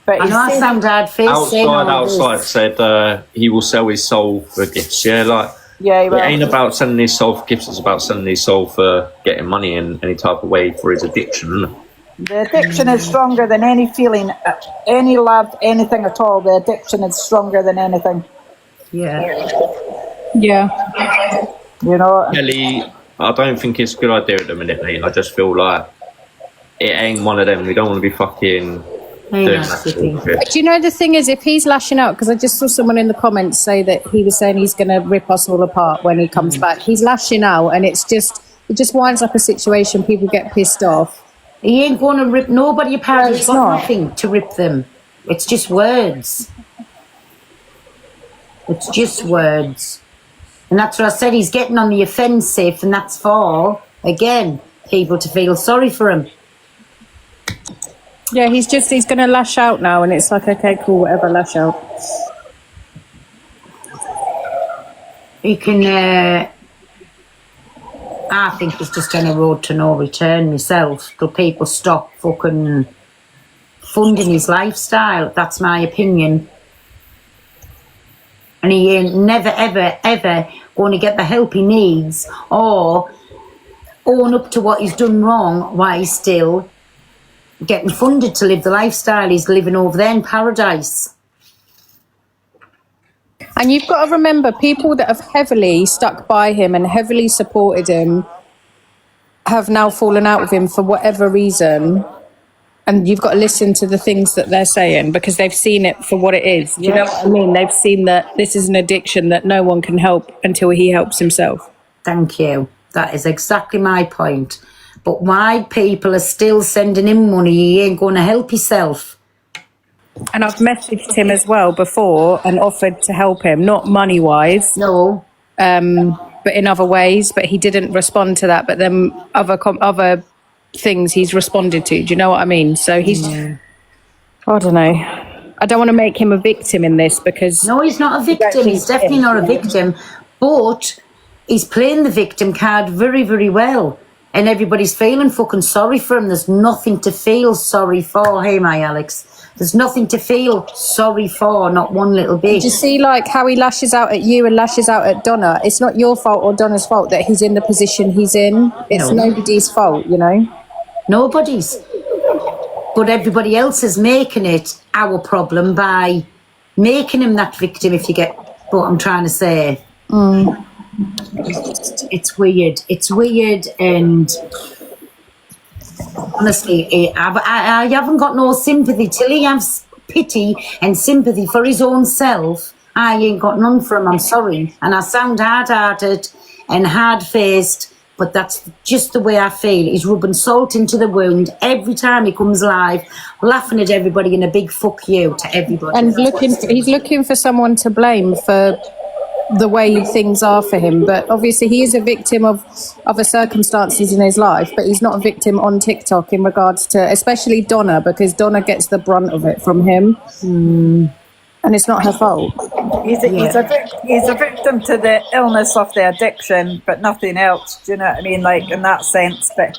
But I know I sound hard faced saying all this. Outside said he will sell his soul for gifts. Yeah, like yeah, it ain't about selling his soul for gifts. It's about selling his soul for getting money in any type of way for his addiction, isn't it? The addiction is stronger than any feeling, any love, anything at all. The addiction is stronger than anything. Yeah. Yeah. You know. Kelly, I don't think it's a good idea at the minute, mate. I just feel like it ain't one of them. We don't want to be fucking doing that sort of shit. Do you know the thing is, if he's lashing out, because I just saw someone in the comments say that he was saying he's going to rip us all apart when he comes back. He's lashing out, and it just winds up a situation. People get pissed off. He ain't going to rip nobody apart. No, He's it's got not. nothing to rip them. It's just words. It's just words. And that's what I said, he's getting on the offensive, and that's for, again, people to feel sorry for him. Yeah, he's going to lash out now, and it's like, okay, cool, whatever, lash out. He can, I think he's just on a road to no return myself, till people stop fucking funding his lifestyle. That's my opinion. And he ain't never, ever, ever going to get the help he needs or own up to what he's done wrong while he's still getting funded to live the lifestyle he's living over there in paradise. And you've got to remember, people that have heavily stuck by him and heavily supported him have now fallen out with him for whatever reason. And you've got to listen to the things that they're saying because they've seen it for what it is. Do you know what I mean? They've seen that this is an addiction that no one can help until he helps himself. Thank you. That is exactly my point. But why people are still sending him money, he ain't going to help himself. And I've messaged him as well before and offered to help him, not money-wise. No. But in other ways. But he didn't respond to that. But then other things he's responded to. Do you know what I mean? So he's, I don't know. I don't want to make him a victim in this because... No, he's not a victim. He's definitely not a victim. But he's playing the victim card very, very well. And everybody's feeling fucking sorry for him. There's nothing to feel sorry for. Hey, my Alex. There's nothing to feel sorry for, not one little bit. Do you see like how he lashes out at you and lashes out at Donna? It's not your fault or Donna's fault that he's in the position he's in. It's nobody's fault, you know? Nobody's. But everybody else is making it our problem by making him that victim, if you get what I'm trying to say. It's weird. It's weird, and honestly, I haven't got no sympathy. Till he has pity and sympathy for his own self, I ain't got none for him, I'm sorry. And I sound hard-hearted and hard-faced, but that's just the way I feel. He's rubbing salt into the wound every time he comes live, laughing at everybody and a big fuck you to everybody. And he's looking for someone to blame for the way things are for him. But obviously he is a victim of other circumstances in his life, but he's not a victim on TikTok in regards to, especially Donna, because Donna gets the brunt of it from him. And it's not her fault. He's a victim to the illness of the addiction, but nothing else. Do you know what I mean? Like in that sense, but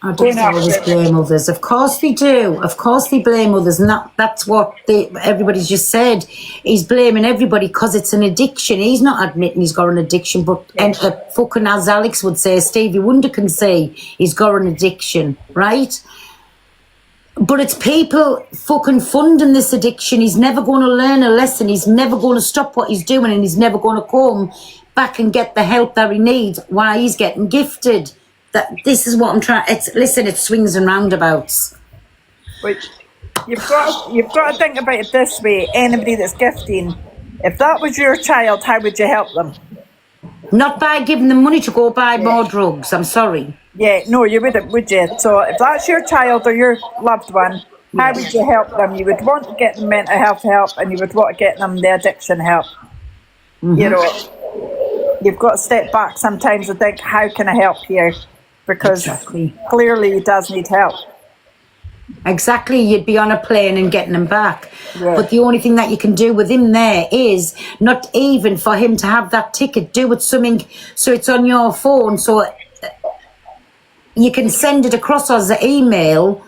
I don't always blame others. Of course they do. Of course they blame others. And that's what everybody's just said. He's blaming everybody because it's an addiction. He's not admitting he's got an addiction, but and fucking, as Alex would say, Stevie Wonder can say he's got an addiction, right? But it's people fucking funding this addiction. He's never going to learn a lesson. He's never going to stop what he's doing, and he's never going to come back and get the help that he needs while he's getting gifted. This is what I'm trying. It swings and roundabouts. Which you've got to think about it this way. Anybody that's gifting, if that was your child, how would you help them? Not by giving them money to go buy more drugs. I'm sorry. Yeah, no, you wouldn't, would you? So if that's your child or your loved one, how would you help them? You would want to get them mental health help, and you would want to get them the addiction help. You know, you've got to step back sometimes and think, how can I help here? Because clearly he does need help. Exactly, you'd be on a plane and getting him back. Yeah. But the only thing that you can do with him there is not even for him to have that ticket. Do it something so it's on your phone, so you can send it across as an email,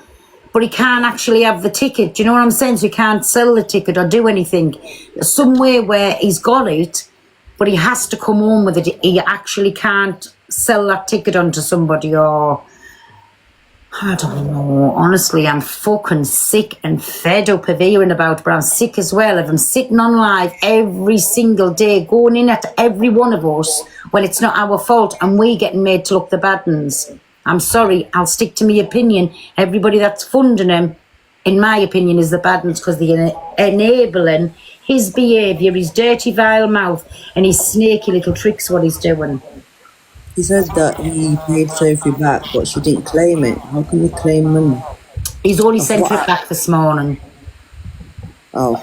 but he can't actually have the ticket. Do you know what I'm saying? So he can't sell the ticket or do anything. Somewhere where he's got it, but he has to come home with it. He actually can't sell that ticket onto somebody, or I don't know. Honestly, I'm fucking sick and fed up of hearing about it, but I'm sick as well of him sitting on live every single day, going in at every one of us when it's not our fault and we getting made to look the bad uns. I'm sorry, I'll stick to my opinion. Everybody that's funding him, in my opinion, is the bad uns because they're enabling his behaviour, his dirty, vile mouth, and his snaky little tricks, what he's doing. He said that he paid Sophie back, but she didn't claim it. How can you claim money? He's only sent it back this morning. Oh.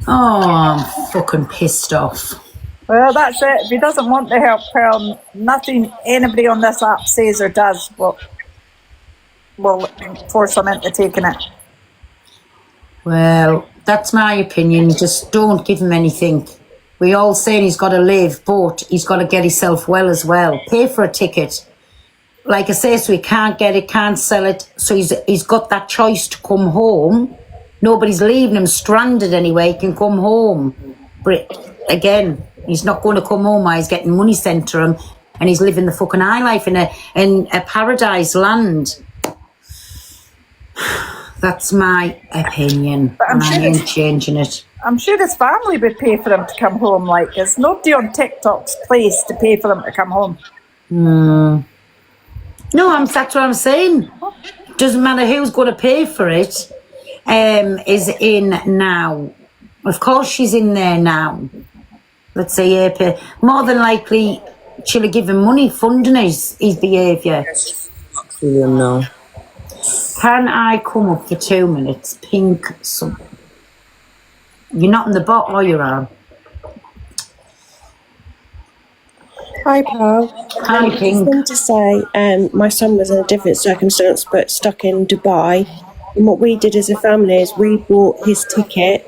Oh, I'm fucking pissed off. Well, that's it. If he doesn't want the help, Pearl, nothing anybody on this app says or does will force him into taking it. Well, that's my opinion. Just don't give him anything. We all saying he's got to live, but he's got to get himself well as well. Pay for a ticket. Like I say, so he can't get it, can't sell it. So he's got that choice to come home. Nobody's leaving him stranded anyway. He can come home. But again, he's not going to come home while he's getting money sent to him and he's living the fucking high life in a paradise land. That's my opinion. But I'm and sure I ain't changing it. I'm sure his family would pay for him to come home. Like, there's nobody on TikTok's place to pay for him to come home. No, that's what I'm saying. Doesn't matter who's going to pay for it. Is in now. Of course she's in there now. Let's say pay. More than likely she'll have given money funding his behaviour. No. Can I come up for 2 minutes? Pink some. You're not in the bot, are you, Anne? Hi, Pearl. Hi, I Pink. just want to say my son was in a different circumstance but stuck in Dubai. And what we did as a family is we bought his ticket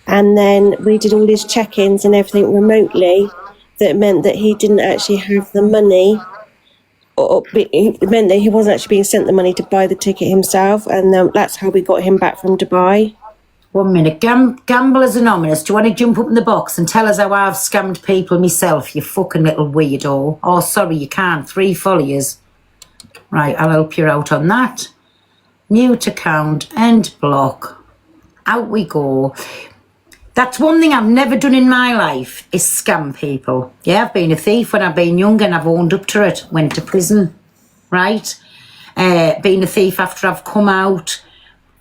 and then we did all his check-ins and everything remotely. That meant that he didn't actually have the money, or it meant that he wasn't actually being sent the money to buy the ticket himself, and that's how we got him back from Dubai. 1 minute. Gamblers Anonymous, do you want to jump up in the box and tell us how I've scammed people myself, you fucking little weirdo? Oh, sorry, you can't. 3 followers. Right, I'll help you out on that. Mute account, end block. Out we go. That's one thing I've never done in my life, is scam people. Yeah, I've been a thief when I've been young and I've owned up to it. Went to prison, right? Been a thief after I've come out.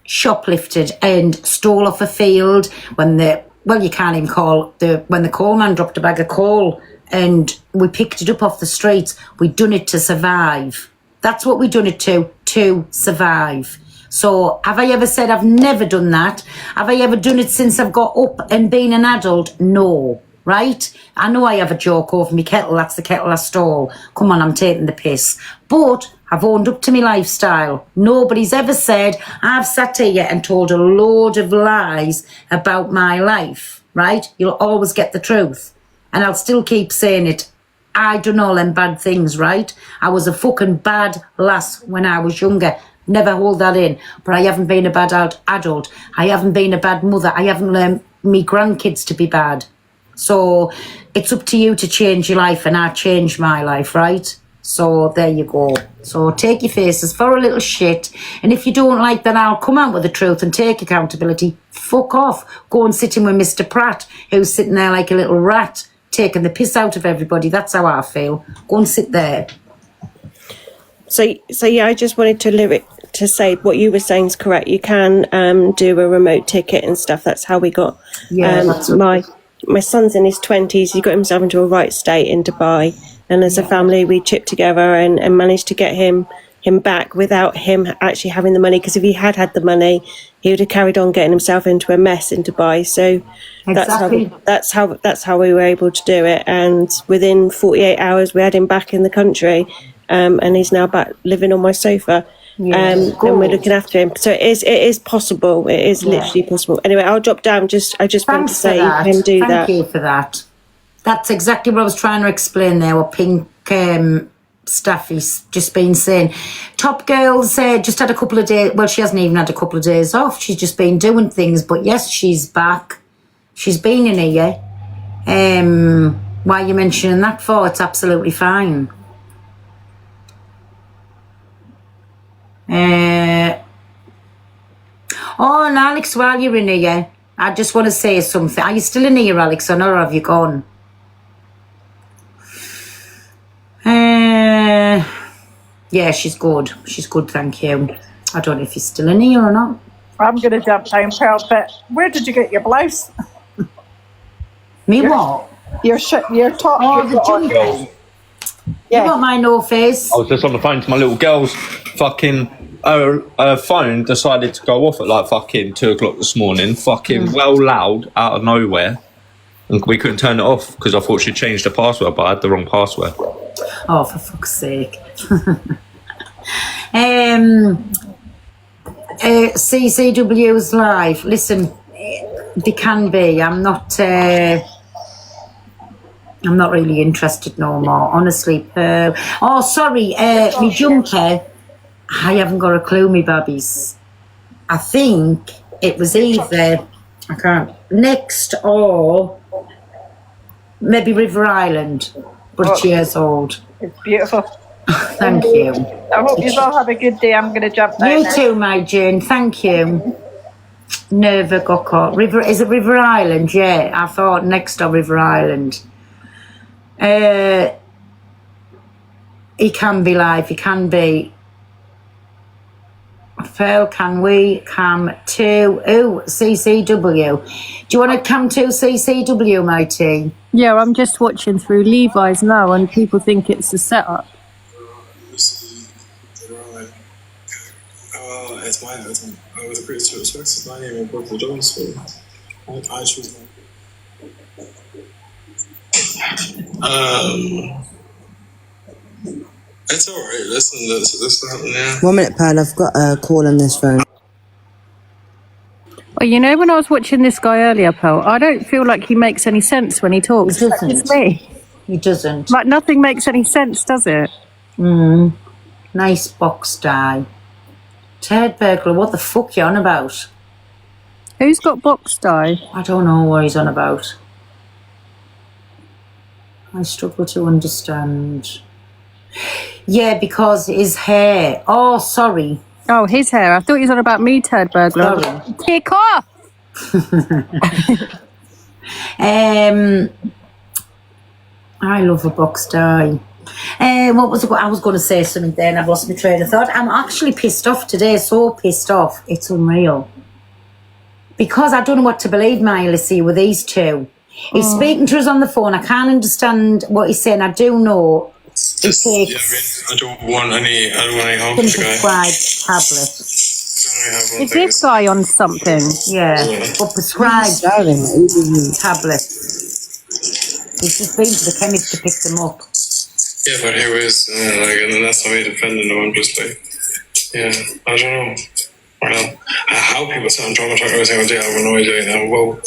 Shoplifted and stole off a field when you can't even call when the coal man dropped a bag of coal and we picked it up off the streets. We done it to survive. That's what we done it to survive. So have I ever said I've never done that? Have I ever done it since I've got up and been an adult? No. Right? I know I have a joke over me kettle, that's the kettle I stole. Come on, I'm taking the piss. But I've owned up to my lifestyle. Nobody's ever said I've sat here and told a load of lies about my life, right? You'll always get the truth. And I'll still keep saying it. I done all them bad things, right? I was a fucking bad lass when I was younger. Never hold that in. But I haven't been a bad adult. I haven't been a bad mother. I haven't learned me grandkids to be bad. So it's up to you to change your life, and I changed my life, right? So there you go. So take your faces for a little shit, and if you don't like that, I'll come out with the truth and take accountability. Fuck off. Go and sit in with Mr. Pratt, who's sitting there like a little rat, taking the piss out of everybody. That's how I feel. Go and sit there. So yeah, I just wanted to to say what you were saying is correct. You can do a remote ticket and stuff. That's how we got my son's in his 20s. He got himself into a right state in Dubai, and as a family we chipped together and managed to get him back without him actually having the money, because if he had the money he would have carried on getting himself into a mess in Dubai. So that's how we were able to do it, and within 48 hours we had him back in the country, and he's now back living on my sofa. And we're looking after him. So it is possible. It is literally possible. Anyway, I'll drop down. I just want to say you can do that. Thank you for that. That's exactly what I was trying to explain there, what Pink Staffy's just been saying. Top Girl's just had a couple of days, well, she hasn't even had a couple of days off. She's just been doing things. But yes, she's back. She's been in here. Why are you mentioning that for? It's absolutely fine. Oh, and Alex, while you're in here, I just want to say something. Are you still in here, Alex, or not, or have you gone? Yeah, she's good. She's good, thank you. I don't know if you're still in here or not. I'm going to jump down, Pearl, but where did you get your blouse? What? Your top. Oh, the jumper. Yeah. You got my no face. I was just on the phone to my little girl's fucking phone decided to go off at like fucking 2 o'clock this morning, fucking well loud out of nowhere, and we couldn't turn it off because I thought she changed the password, but I had the wrong password. Oh, for fuck's sake. CCW's live. Listen, they can be. I'm not really interested no more, honestly. Oh, sorry, me jumper. I haven't got a clue, me babbies. I think it was either, I can't, Next or maybe River Island, but it's years old. It's beautiful. Thank you. I hope you all have a good day. I'm going to jump down. You too, my Jane. Thank you. Never got caught. Is it River Island? Yeah, I thought Next or River Island. He can be live. He can be. Phil, can we come to CCW? Do you want to come to CCW, matey? Yeah, I'm just watching through Levi's now, and people think it's a setup. It's my item. With the greatest respect, it's my name and both the doors, so I choose one. It's alright, listen, this happened now. 1 minute, Pal, I've got a call on this phone. Well, you know, when I was watching this guy earlier, Pearl, I don't feel like he makes any sense when he talks. He doesn't. It's me. He doesn't. Like, nothing makes any sense, does it? Nice box die. Ted Burglar, what the fuck you on about? Who's got box dye? I don't know what he's on about. I struggle to understand. Yeah, because his hair. Oh, sorry. Oh, his hair. I thought he was on about me, Ted Burglar. Sorry. Kick off! I love a box dye. What was I was going to say something then. I've lost my train of thought. I'm actually pissed off today. So pissed off. It's unreal. Because I don't know what to believe, Miley, with these two. He's speaking to us on the phone. I can't understand what he's saying. I do know it takes I don't want any help with the guy. prescribed tablet. Is this guy on something? Yeah, but prescribed tablet. He's just been to the chemist to pick them up. Yeah, but he was and then that's not me defending him. I'm just like, yeah, I don't know. Well, how people sound traumatized every single day, I have no idea now. Whoa.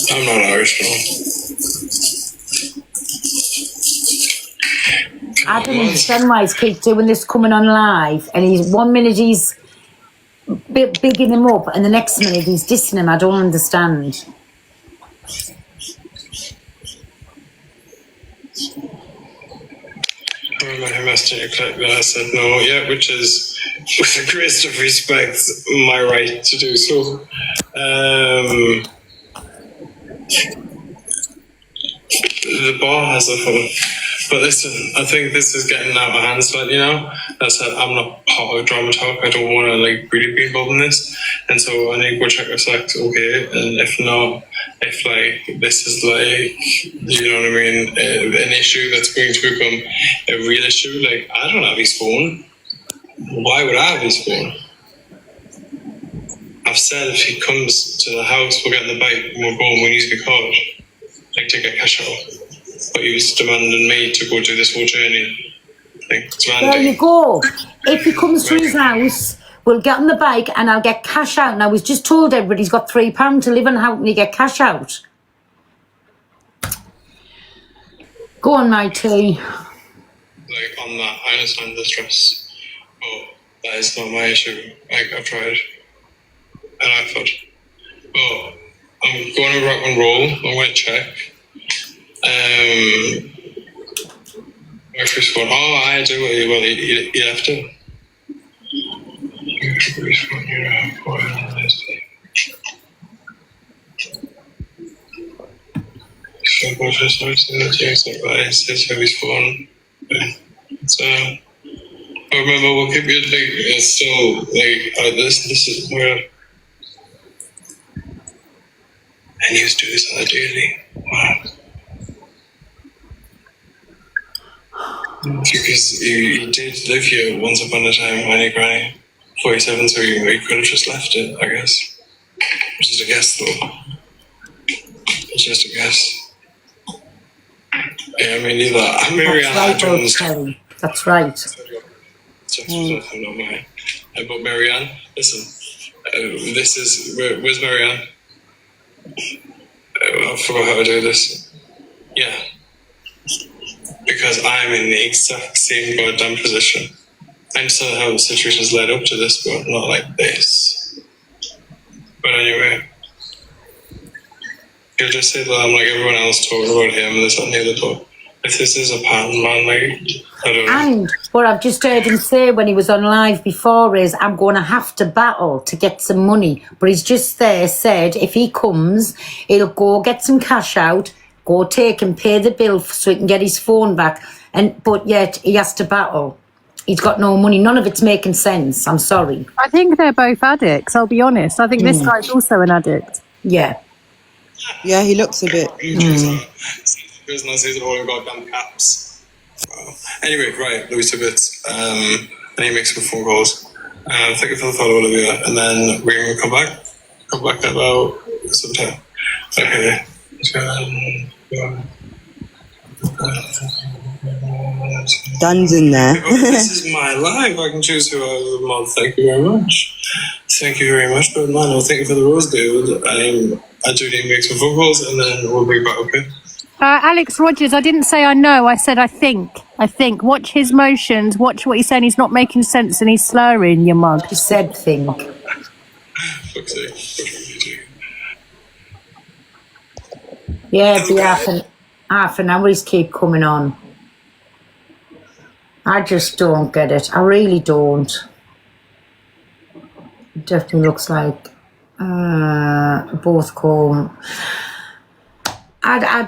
I'm not Irish, no. I don't understand why he keeps doing this, coming on live, and he's 1 minute he's bigging him up, and the next minute he's dissing him. I don't understand. I remember him asking you click that. I said no, yeah, which is, with the greatest of respect, my right to do so. The bar has a full. But listen, I think this is getting out of hand slightly now. I said I'm not part of drama talk. I don't want to like really be involved in this, and so I need to go check if like okay, and if not, if like this is like you know what I mean, an issue that's going to become a real issue. Like I don't have his phone. Why would I have his phone? I've said if he comes to the house, we'll get in the bike and we'll go and we need to be called, like to get cash out. But he was demanding me to go do this whole journey. Like, it's There mandate. you go. If he comes to his house, we'll get on the bike and I'll get cash out. Now, he's just told everybody he's got £3 to live on. How can he get cash out? Go on, my tea. Like on that, I understand the stress, but that is not my issue. Like I've tried, and I thought, but I'm going to rock and roll. I'm going to check. My first phone. Oh, I do. Well, he left it. So go for something that takes like that. It says have his phone. So I remember we'll keep you like it's still like this is where and used to do this on a daily. Wow. Because he did live here once upon a time when he granny 47, so he could have just left it, I guess. Which is a guess though. It's just a guess. Yeah, I mean either I'm Marianne Jones. That's right. But Marianne, listen, this is where's Marianne? I forgot how to do this. Yeah, because I'm in the exact same goddamn position. I understand how the situation's led up to this, but not like this. But anyway, he'll just say that I'm like everyone else talking about him, this and the other talk. If this is a pattern, man, like, I don't know. And what I've just heard him say when he was on live before is, I'm going to have to battle to get some money. But he's just there said if he comes, he'll go get some cash out, go take and pay the bill so he can get his phone back. But yet he has to battle. He's got no money. None of it's making sense. I'm sorry. I think they're both addicts, I'll be honest. I think this guy's also an addict. Yeah. Yeah, he looks a bit. Business is all goddamn caps. Anyway, right, Louis Tibbetts, and he makes some phone calls. Thank you for the follow, Olivia, and then we're going to come back in about some time. Okay. Dan's in there. This is my life. I can choose who I want. Thank you very much. Thank you very much, but man, thank you for the rose, dude. I do need to make some phone calls, and then we'll be back, okay? Alex Rogers, I didn't say I know, I said I think. Watch his motions, watch what he's saying. He's not making sense and he's slurring, you mug. He said think. Yeah, it'd be half an hour he's keep coming on. I just don't get it. I really don't. It definitely looks like both come. I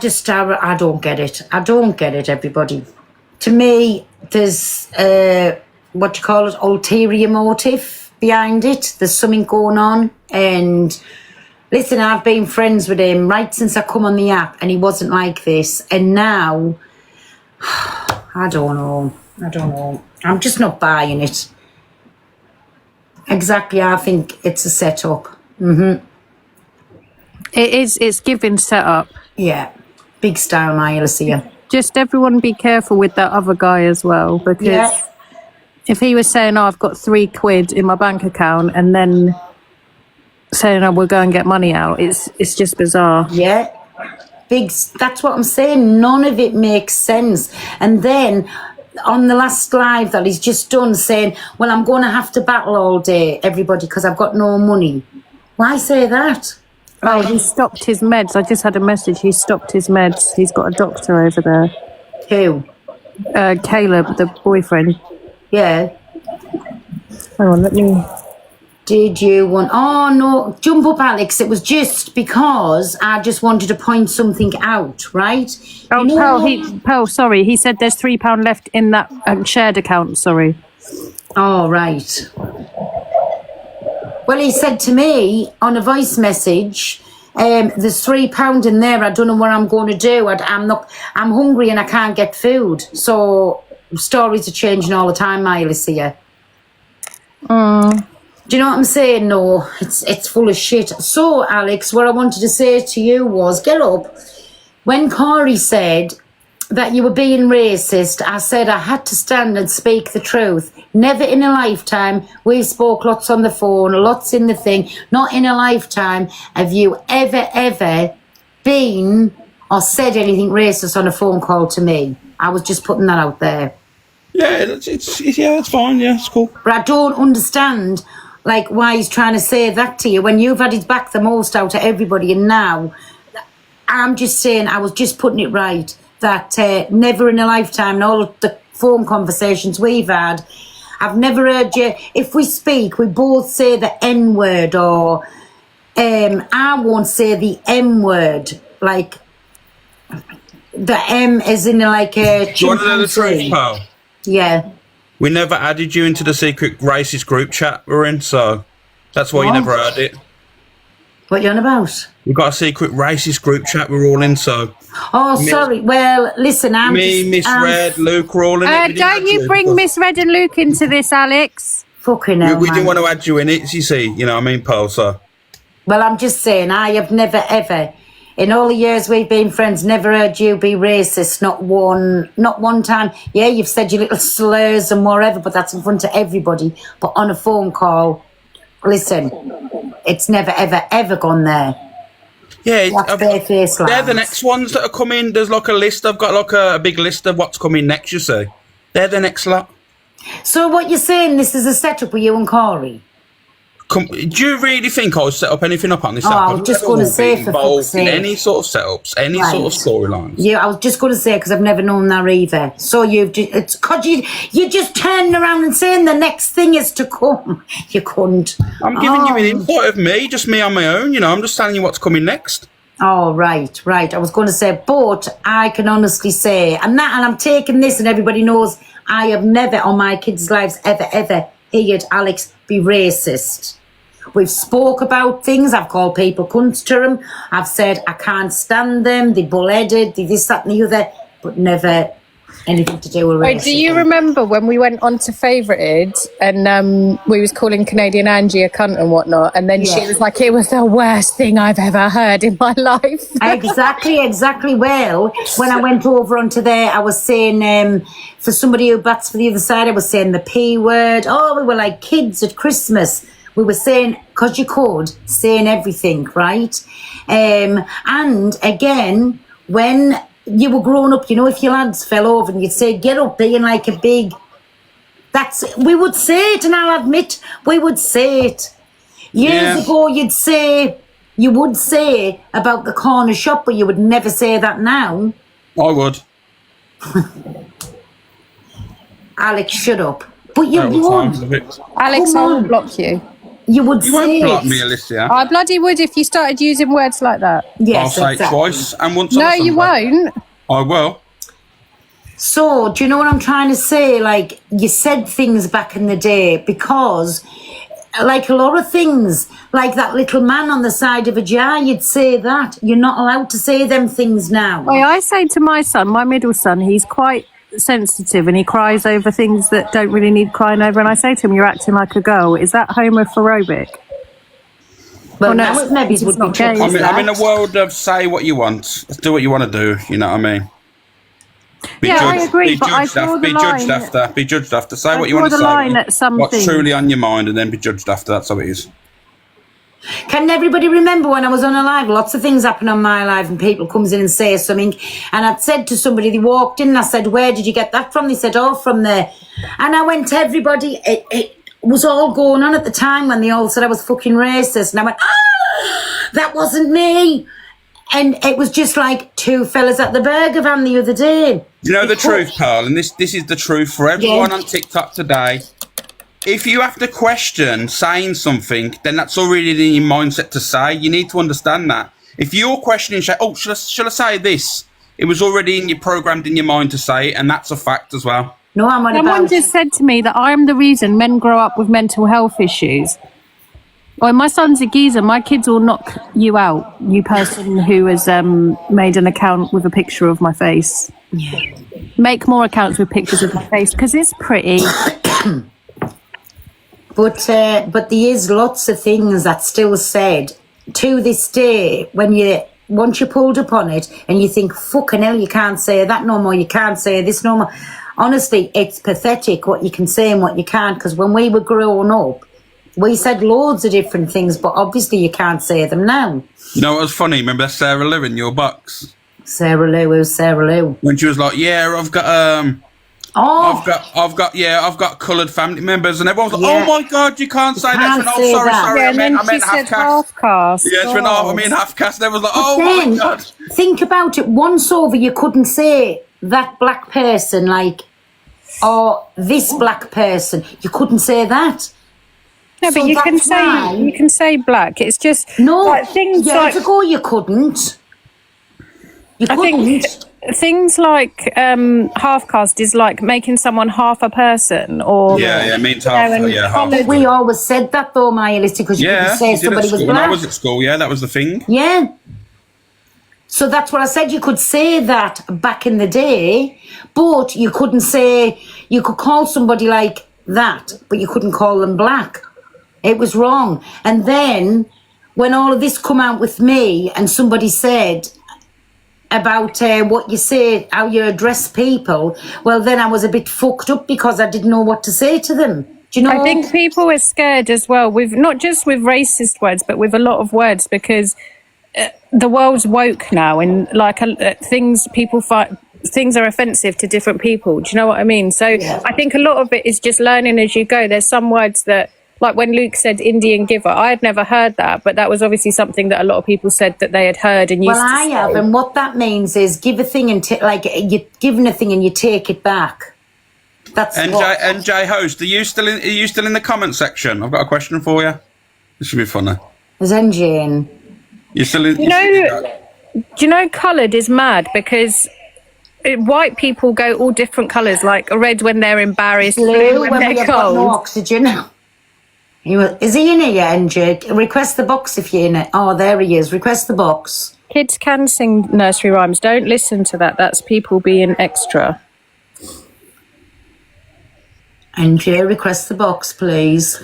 don't get it. I don't get it, everybody. To me, there's, what do you call it, ulterior motive behind it. There's something going on. And listen, I've been friends with him right since I come on the app and he wasn't like this. And now, I don't know. I'm just not buying it. Exactly, I think it's a setup. Mm-hmm. It's giving setup. Yeah, big style miles here. Just everyone be careful with that other guy as well, because if he was saying, oh, I've got £3 in my bank account and then saying, oh, we'll go and get money out, it's just bizarre. Yeah, that's what I'm saying. None of it makes sense. And then on the last live that he's just done saying, well, I'm going to have to battle all day, everybody, because I've got no money. Why say that? Oh, he stopped his meds. I just had a message. He stopped his meds. He's got a doctor over there. Who? Caleb, the boyfriend. Yeah. Hang on, let me... Did you want... Oh, no. Jump up, Alex. It was just because I just wanted to point something out, right? Oh, You know Pearl, sorry. He said there's £3 left in that shared account, sorry. Oh, right. Well, he said to me on a voice message, there's £3 in there. I don't know what I'm going to do. I'm hungry and I can't get food. So stories are changing all the time, Alicia. Do you know what I'm saying? No, it's full of shit. So, Alex, what I wanted to say to you was, get up. When Corey said that you were being racist, I said I had to stand and speak the truth. Never in a lifetime, we spoke lots on the phone, lots in the thing, not in a lifetime have you ever been or said anything racist on a phone call to me. I was just putting that out there. Yeah, it's fine. Yeah, it's cool. But I don't understand, like, why he's trying to say that to you when you've had his back the most out of everybody, and now I'm just saying, I was just putting it right, that never in a lifetime, in all of the phone conversations we've had, I've never heard you, if we speak, we both say the N word, or I won't say the M word, like, the M is in like a... Do you want to know the truth, pal? Yeah. We never added you into the secret racist group chat we're in, so that's why you never heard it. What are you on about? We've got a secret racist group chat we're all in, so... Oh, sorry. Well, listen, I'm Miss Red, Luke, we're all in it. Don't you bring Miss Red and Luke into this, Alex? Fucking hell, we didn't want to add you in it, you see. You know what I mean, Paul, so... Well, I'm just saying, I have never, ever, in all the years we've been friends, never heard you be racist, not one time. Yeah, you've said your little slurs and whatever, but that's in front of everybody. But on a phone call, listen, it's never, ever gone there. Yeah, they're the next ones that are coming. There's like a list. I've got like a big list of what's coming next, you see. They're the next lot. So what you're saying, this is a setup with you and Corey? Do you really think I would set up anything up on this app? I was just going to say, for fuck's sake. In any sort of setups, any sort of storylines. Yeah, I was just going to say, because I've never known that either. So you've just, it's because you just turning around and saying the next thing is to come. You couldn't. I'm giving you an input of me, just me on my own, you know, I'm just telling you what's coming next. Oh, right. I was going to say, but I can honestly say, and I'm taking this, and everybody knows, I have never on my kids' lives ever heard Alex be racist. We've spoke about things. I've called people cunts to them. I've said I can't stand them. They bull-headed. They this, that, and the other. But never anything to do with racism. Do you remember when we went on to Favorited and we was calling Canadian Angie a cunt and whatnot, and then she was like, it was the worst thing I've ever heard in my life. Exactly. Well, when I went over onto there, I was saying, for somebody who bats for the other side, I was saying the P word. Oh, we were like kids at Christmas. We were saying, because you could, saying everything, right? And again, when you were growing up, you know, if your lads fell over and you'd say, get up, being like a big... we would say it, and I'll admit, we would say it. Years ago, you would say about the corner shop, but you would never say that now. I would. Alex, shut up. But you would. Alex, I will block you. You would You won't block me, Alicia. I bloody would if you started using words like that. Yes, I'll say it twice and once. No, you won't. I will. So, do you know what I'm trying to say? Like, you said things back in the day because, like a lot of things, like that little man on the side of a jar, you'd say that. You're not allowed to say them things now. Well, I say to my son, my middle son, he's quite sensitive and he cries over things that don't really need crying over, and I say to him, you're acting like a girl. Is that homophobic? Well, no, maybe it would be true. I'm in a world of say what you want, do what you want to do, you know what I mean? I agree, but I draw the line. Be judged after. Say what you want to say, what's truly on your mind, and then be judged after. That's how it is. Can everybody remember when I was on a live? Lots of things happen on my live and people comes in and say something. And I'd said to somebody, they walked in and I said, where did you get that from? They said, oh, from there. And I went to everybody. It was all going on at the time when they all said I was fucking racist. And I went, that wasn't me. And it was just like two fellas at the burger van the other day. You know the truth, Pearl, and this is the truth for everyone on TikTok today. if you have to question saying something, then that's already in your mindset to say. You need to understand that. If you're questioning, oh, should I say this? It was already programmed in your mind to say it, and that's a fact as well. No, I'm on Someone about... just said to me that I am the reason men grow up with mental health issues. Well, my son's a geezer. My kids will knock you out, you person who has made an account with a picture of my face. Yeah. Make more accounts with pictures of my face, because it's pretty. But there is lots of things that's still said to this day once you're pulled upon it and you think, fucking hell, you can't say that no more, you can't say this no more. Honestly, it's pathetic what you can say and what you can't, because when we were growing up, we said loads of different things, but obviously you can't say them now. You know what was funny? Remember Sarah Lou in your box? Sarah Lou, who's Sarah Lou? When she was like, yeah, I've got I've got coloured family members, and everyone's like, oh my God, you can't say that. Oh, sorry, Yeah, I meant half caste. Half-caste. Yeah, I mean half caste. Everyone's like, oh my God. Think about it. Once over, you couldn't say that black person, like, or this black person. You couldn't say that. No, but So you can that's why- say black. It's just No, like things years like ago you couldn't. You I couldn't. think things like half caste is like making someone half a person, or Yeah, it means half. and Yeah, half. But we always said that though, Maya, because you Yeah, couldn't say you did at somebody was school. When I black. was at school, yeah, that was the thing. Yeah. So that's what I said. You could say that back in the day, but you couldn't say, you could call somebody like that, but you couldn't call them black. It was wrong. And then when all of this come out with me and somebody said about what you say, how you address people, well, then I was a bit fucked up because I didn't know what to say to them. Do you know? I think people are scared as well, with not just with racist words, but with a lot of words, because the world's woke now, and like things are offensive to different people. Do you know what I mean? So I think a lot of it is just learning as you go. There's some words that, like when Luke said Indian giver, I had never heard that, but that was obviously something that a lot of people said that they had heard and used Well, to I say. have, and what that means is give a thing and like you're given a thing and you take it back. That's NJ host, are you still in the comment section? I've got a question for you. This should be funny. There's NJ in. You're still in. Do you know coloured is mad, because white people go all different colours, like red when they're embarrassed, blue when they're you've got no cold. oxygen. Is he in here, NJ? Request the box if you're in it. Oh, there he is. Request the box. Kids can sing nursery rhymes. Don't listen to that. That's people being extra. NJ, request the box, please.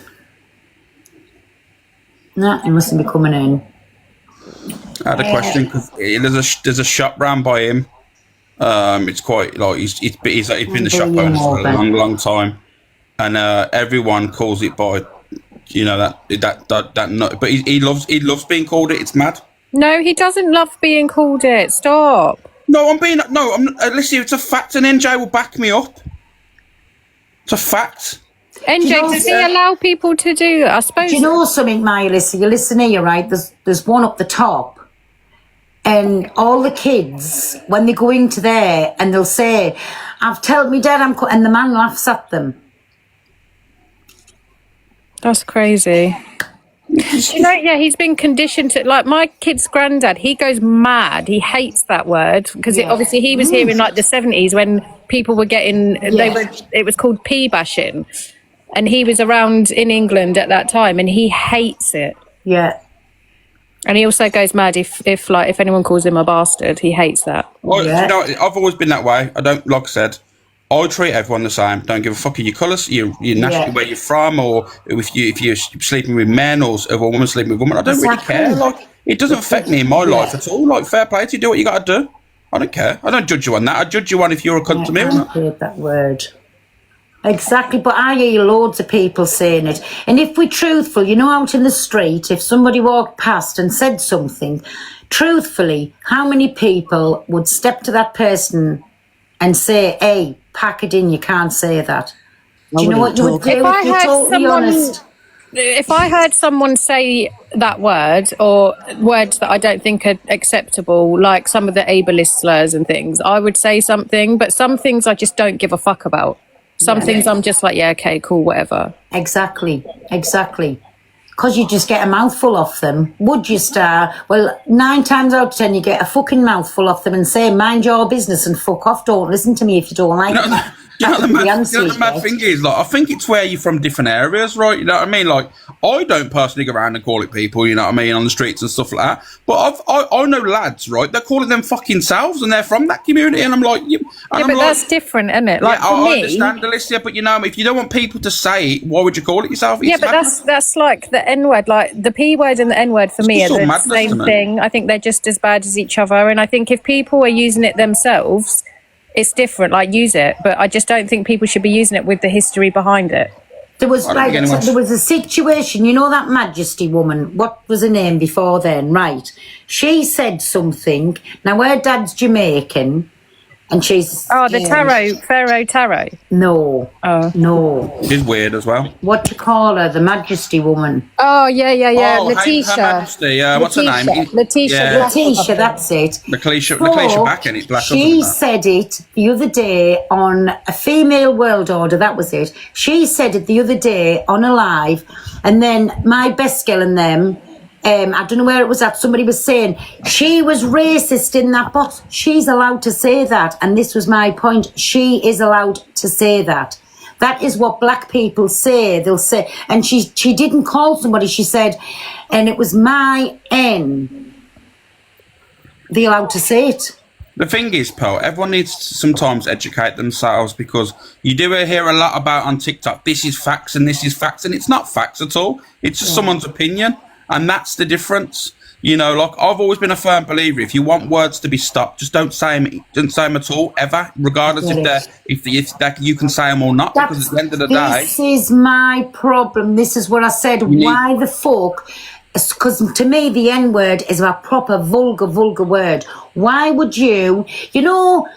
No, he mustn't be coming in. I had a question because there's a shop round by him. It's quite like he's been the shop owner for a long time, and everyone calls it by, you know, that nut. But he loves being called it. It's mad. No, he doesn't love being called it. Stop. I'm listen, it's a fact, and NJ will back me up. It's a fact. NJ, does he allow people to do that? I suppose. Do you know something, Maya? Listen, you listen here, right? There's one up the top. And all the kids, when they go into there and they'll say, I've told me dad and the man laughs at them. That's crazy. You know, yeah, he's been conditioned to, like my kid's granddad, he goes mad. He hates that word because obviously he was here in like the 70s when people were getting, it was called pea bashing. And he was around in England at that time and he hates it. Yeah. And he also goes mad if anyone calls him a bastard. He hates that. Well, you know, I've always been that way. I don't, like I said, I treat everyone the same. Don't give a fuck of your colours, your nationality, where you're from, or if you're sleeping with men or a woman sleeping with women. I don't really care. Like, it doesn't affect me in my life at all. Like, fair play to you, do what you got to do. I don't care. I don't judge you on that. I judge you on if you're a cunt to me or not. I hate that word. Exactly, but I hear loads of people saying it. And if we're truthful, you know, out in the street, if somebody walked past and said something, truthfully, how many people would step to that person and say, hey, pack it in, you can't say that? Do you know what you would do if you're totally honest? If I heard someone say that word or words that I don't think are acceptable, like some of the ableist slurs and things, I would say something, but some things I just don't give a fuck about. Some things I'm just like, yeah, okay, cool, whatever. Exactly. Because you just get a mouthful off them. Would you, Star? Well, 9 times out of 10, you get a fucking mouthful off them and say, mind your business and fuck off. Don't listen to me if you don't like it. You know, the mad thing is, like, I think it's where you're from different areas, right? You know what I mean? Like, I don't personally go around and call it people, you know what I mean, on the streets and stuff like that. But I know lads, right? They're calling them fucking selves, and they're from that community, and I'm like, that's different, isn't it? Like, for I me, understand, Alicia, but you know, if you don't want people to say it, why would you call it yourself? Yeah, but that's like the N word, like the P word and the N word for me are the same thing. I think they're just as bad as each other, and I think if people are using it themselves, it's different. Like, use it, but I just don't think people should be using it with the history behind it. There was a situation, you know, that Majesty woman, what was her name before then, right? She said something. Now, her dad's Jamaican, and she's... Oh, the Pharaoh Tarot. No. Oh. No. She's weird as well. What do you call her? The Majesty woman. Oh, yeah. Oh, Letitia. Her Majesty, what's her name? Letitia, that's it. Letitia back in it. Black she said it the other day on a Female World Order, that was it. She said it the other day on a live, and then my best girl and them, I don't know where it was at, somebody was saying she was racist in that box. She's allowed to say that, and this was my point. She is allowed to say that. That is what black people say. They'll say, and she didn't call somebody, she said, and it was my N. They're allowed to say it. The thing is, Pearl, everyone needs to sometimes educate themselves, because you do hear a lot about on TikTok, this is facts and this is facts, and it's not facts at all. It's just someone's opinion. And that's the difference. You know, like, I've always been a firm believer, if you want words to be stopped, just don't say them at all, ever, regardless if you can say them or not, because at the end of the day... This is my problem. This is what I said. Why the fuck? Because to me, the N-word is a proper vulgar word. Why would you know...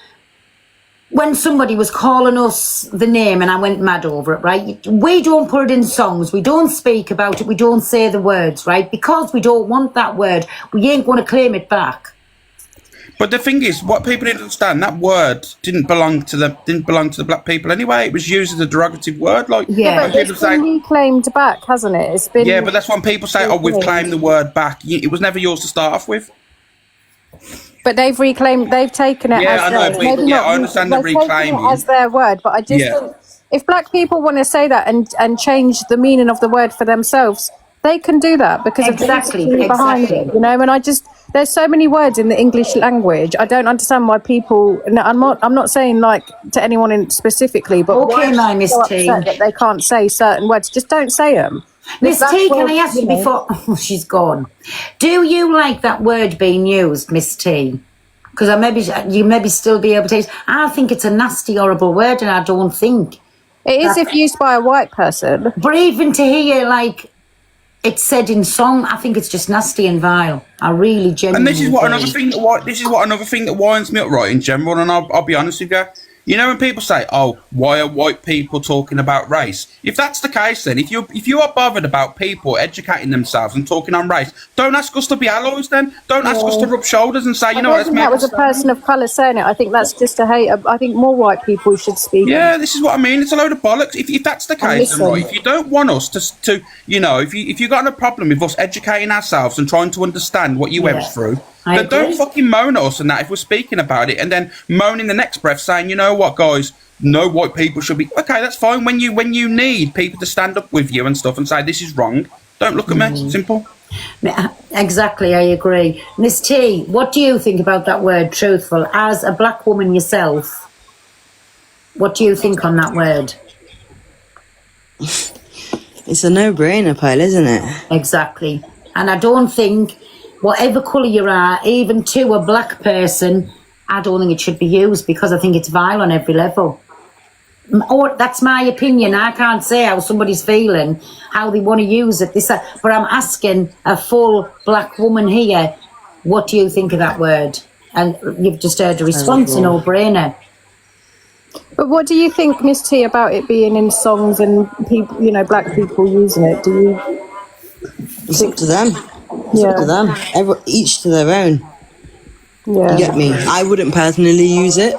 When somebody was calling us the name and I went mad over it, right? We don't put it in songs. We don't speak about it. We don't say the words, right? Because we don't want that word. We ain't going to claim it back. But the thing is, what people didn't understand, that word didn't belong to the black people anyway. It was used as a derogative word. Like, but it's been reclaimed back, hasn't it? It's been... Yeah, but that's when people say, oh, we've claimed the word back. It was never yours to start off with. But they've taken it as theirs. I understand the reclaiming as their word, but I just think if black people want to say that and change the meaning of the word for themselves, they can do that because of the history behind it, you know. And there's so many words in the English language. I don't understand why people. No, I'm not saying like to anyone specifically, but okay, my Miss T, that they can't say certain words. Just don't say them. Miss T, can I ask you before... Oh, she's gone. Do you like that word being used, Miss T? Because you maybe still be able to... I think it's a nasty, horrible word, and I don't think... It is if used by a white person. But even to hear, like, it's said in song, I think it's just nasty and vile. I really genuinely... And this is what another thing that winds me up, right, in general, and I'll be honest with you. You know, when people say, oh, why are white people talking about race? If that's the case, then, if you are bothered about people educating themselves and talking on race, don't ask us to be allies then. Don't ask us to rub shoulders and say, you know what, let's make... That was a person of colour saying it. I think that's just a hate. I think more white people should speak. Yeah, this is what I mean. It's a load of bollocks. If that's the case, then, right, if you don't want us to you know, if you've got a problem with us educating ourselves and trying to understand what you went through, then don't fucking moan at us and that if we're speaking about it, and then moan in the next breath saying, you know what, guys, no white people should be... Okay, that's fine. When you need people to stand up with you and stuff and say this is wrong, don't look at me. Simple. Exactly, I agree. Miss T, what do you think about that word, truthful? As a black woman yourself, what do you think on that word? It's a no-brainer, Pile, isn't it? Exactly. And I don't think... Whatever colour you are, even to a black person, I don't think it should be used because I think it's vile on every level. Or that's my opinion. I can't say how somebody's feeling, how they want to use it. But I'm asking a full black woman here, what do you think of that word? And you've just heard a response, a no-brainer. But what do you think, Miss T, about it being in songs and people, you know, black people using it? Do you? It's up to them. It's up to them. Each to their own. Yeah. You get me? I wouldn't personally use it,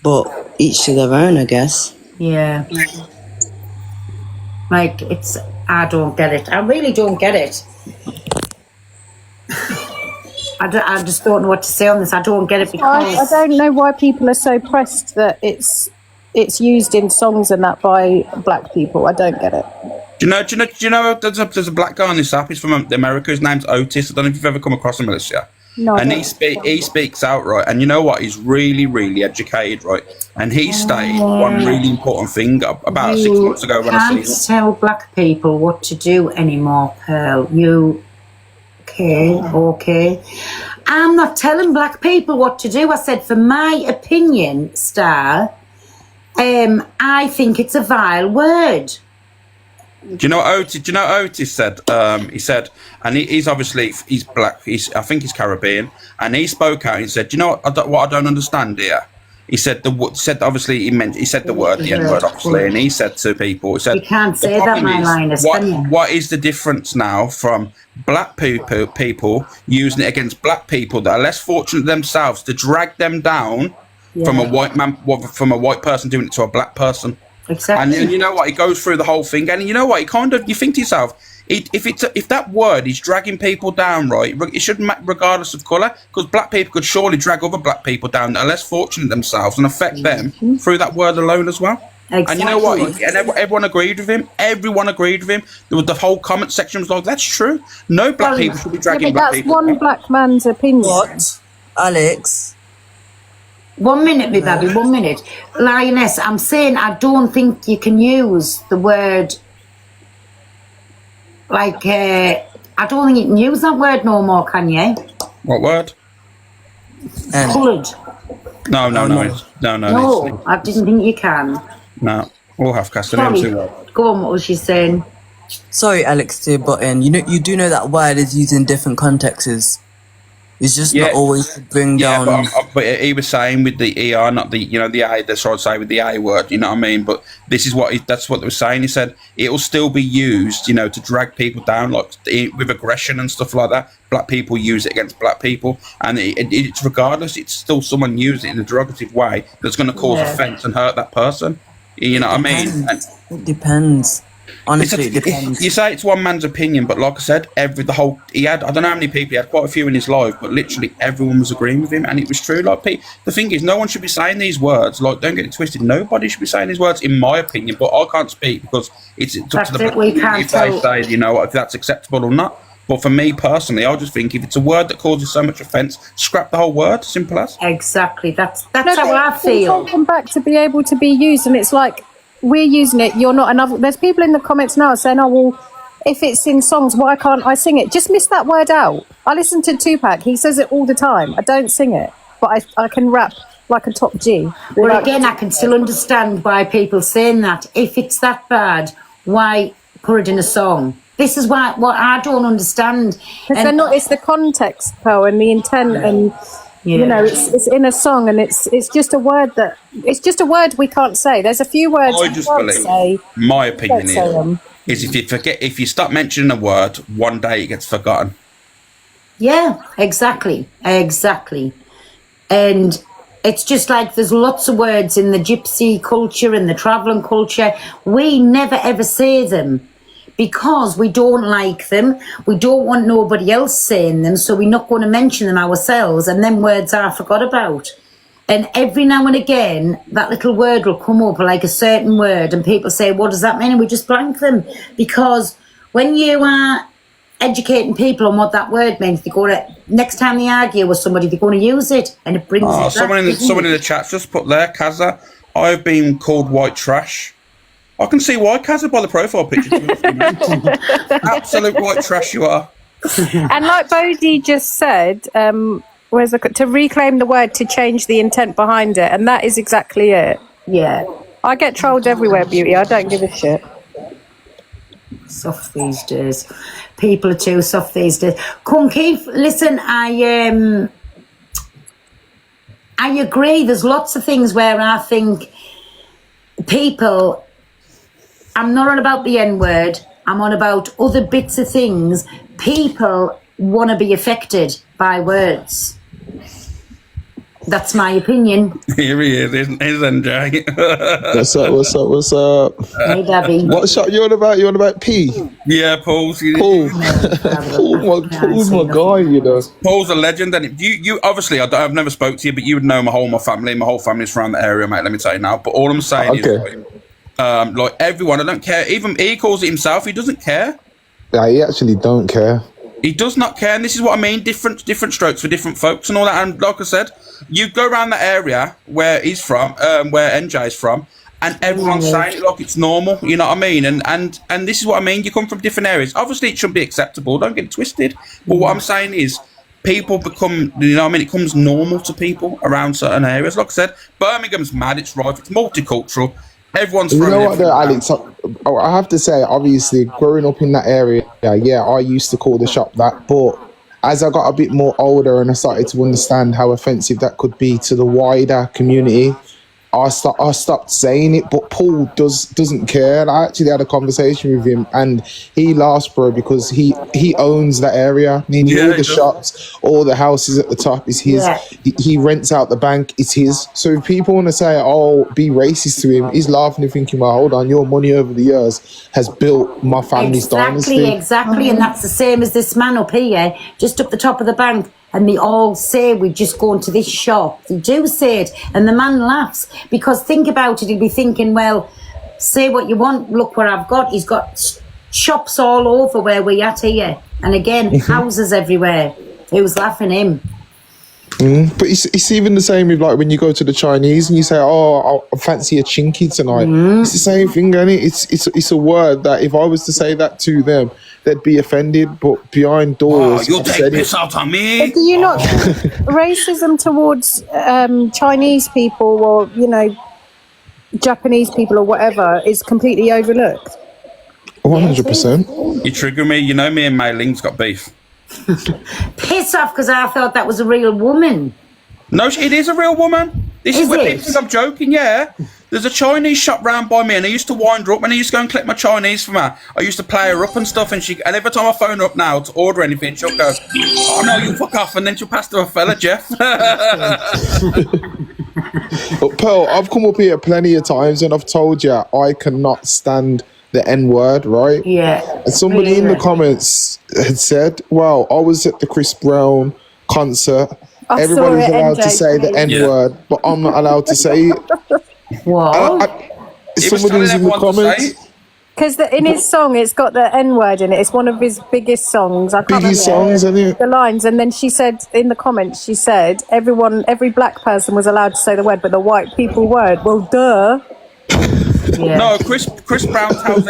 but each to their own, I guess. Yeah. Like, I don't get it. I really don't get it. I just don't know what to say on this. I don't get it because... I don't know why people are so pressed that it's used in songs and that by black people. I don't get it. Do you know there's a black guy on this app, he's from America, his name's Otis. I don't know if you've ever come across him, Alicia. No, and he speaks out, right? And you know what? He's really, really educated, right? And he stated one really important thing about 6 months ago when I can't seen him. tell black people what to do anymore, Pearl. You... Okay. I'm not telling black people what to do. I said, for my opinion, Star, I think it's a vile word. Do you know what Otis said? He said, and he's black. I think he's Caribbean, and he spoke out and said, "You know what I don't understand here." He said he said the word, the N-word, obviously, and he said to people, he said, "You can't say that, my Linus, can you?" What is the difference now from black people using it against black people that are less fortunate themselves to drag them down from a white person doing it to a black person? Exactly. And you know what? He goes through the whole thing, and you know what? You think to yourself, if that word is dragging people down, right? It shouldn't matter regardless of colour, because black people could surely drag other black people down that are less fortunate themselves and affect them through that word alone as well. Exactly. And you know what? And everyone agreed with him. Everyone agreed with him. The whole comment section was like, "That's true. No black people should be dragging black people." That's one black man's opinion. What, Alex? 1 minute, me baby, 1 minute. Lioness, I'm saying I don't think you can use the word, like, I don't think you can use that word no more, can you? What word? Coloured. No. No, I didn't think you can. No, we'll have Castellano. Go on, what was she saying? Sorry, Alex, to butt in. You do know that word is used in different contexts. It's just not always to bring down. But he was saying with the ER, not the the I. That's what I'd say with the A word. You know what I mean? But this is that's what they were saying. He said it will still be used, to drag people down, like with aggression and stuff like that. Black people use it against black people, and it's regardless. It's still someone using it in a derogative way that's going to cause offence and hurt that person. You know what I mean? It depends. Honestly, it depends. You say it's one man's opinion, but like I said, I don't know how many people, he had quite a few in his life, but literally everyone was agreeing with him, and it was true. Like, the thing is, no one should be saying these words. Like, don't get it twisted. Nobody should be saying these words, in my opinion, but I can't speak because it's up to the if they say, if that's acceptable or not. But for me personally, I just think if it's a word that causes so much offence, scrap the whole word. Simple as. Exactly. That's how I feel. Come back to be able to be used, and it's like, we're using it, you're not another. There's people in the comments now saying, "Oh well, if it's in songs, why can't I sing it?" Just miss that word out. I listen to Tupac; he says it all the time. I don't sing it, but I can rap like a top G. Well, again, I can still understand why people saying that. If it's that bad, why put it in a song? This is what I don't understand. Because they're not. It's the context, Pearl, and the intent, and. Yeah. It's in a song, and it's just a word we can't say. There's a few words I just believe. My opinion is if you start mentioning a word, one day it gets forgotten. Yeah, exactly, and it's just like there's lots of words in the gypsy culture and the travelling culture. We never ever say them. Because we don't like them, we don't want nobody else saying them, so we're not going to mention them ourselves, and then words are forgot about. And every now and again, that little word will come up, like a certain word, and people say, "What does that mean?" And we just blank them. Because when you are educating people on what that word means, they go to, next time they argue with somebody, they're going to use it, and it brings it back. Someone in the chat just put there, Kaza, I've been called white trash. I can see why, Kaza, by the profile picture. Absolute white trash you are. And like Bodhi just said, to reclaim the word, to change the intent behind it, and that is exactly it. Yeah. I get trolled everywhere, Beauty. I don't give a shit. Soft these days. People are too soft these days. Come, Keith, listen, I agree. There's lots of things where I think people... I'm not on about the N-word. I'm on about other bits of things. People want to be affected by words. That's my opinion. Here he is, isn't NJ? What's up? What's up? What's up? Hey, Debbie. What shot you on about? You on about P? Yeah, Paul's. Paul's my guy, you know. Paul's a legend, and you obviously, I've never spoke to you, but you would know my whole family. My whole family's from the area, mate. Let me tell you now. But all I'm saying is, like everyone, I don't care. Even he calls it himself. He doesn't care. Yeah, he actually don't care. He does not care, and this is what I mean. Different strokes for different folks and all that. And like I said, you go around the area where he's from, where NJ is from, and everyone's saying it like it's normal. You know what I mean? And this is what I mean. You come from different areas. Obviously, it shouldn't be acceptable. Don't get it twisted. But what I'm saying is, people become, you know what I mean? It becomes normal to people around certain areas. Like I said, Birmingham's mad. It's rife. It's multicultural. Everyone's from. You know what, though, Alex? I have to say, obviously, growing up in that area, yeah, I used to call the shop that. But as I got a bit more older and I started to understand how offensive that could be to the wider community, I stopped saying it. But Paul doesn't care. And I actually had a conversation with him, and he laughs, bro, because he owns that area. I mean, all the shops, all the houses at the top is his. Yeah. He rents out the bank. It's his. So if people want to say, "Oh, be racist to him," he's laughing and thinking, "Well, hold on, your money over the years has built my family's dynasty." Exactly, and that's the same as this man up here, just up the top of the bank. And they all say, "We're just going to this shop." They do say it, and the man laughs, because think about it, he'll be thinking, well, say what you want, look what I've got. He's got shops all over where we're at here, and again, houses everywhere. Who's laughing him? But it's even the same with, like, when you go to the Chinese and you say, "Oh, I fancy a chinky tonight." It's the same thing, isn't it? It's a word that if I was to say that to them, they'd be offended. But behind doors, you'll take piss out on me. But do you not racism towards Chinese people, or Japanese people or whatever, is completely overlooked? 100%. You trigger me. You know, me and Mei Ling's got beef. Piss off, because I thought that was a real woman. No, it is a real woman. This is where people think I'm joking, yeah. There's a Chinese shop round by me, and I used to wind her up, and I used to go and collect my Chinese from her. I used to play her up and stuff, and every time I phone her up now to order anything, she'll go, "Oh no, you fuck off," and then she'll pass to a fella, Jeff. But Pearl, I've come up here plenty of times and I've told you I cannot stand the N-word, right? Yeah. And somebody in the comments had said, "Well, I was at the Chris Brown concert. Everybody's allowed to say the N-word, but I'm not allowed to say it." What? Somebody was in the comments. Because in his song, it's got the N-word in it. It's one of his biggest songs. I can't remember isn't it? the lines. And then she said, in the comments, she said, every black person was allowed to say the word, but the white people weren't. Well, duh. No, Chris Brown tells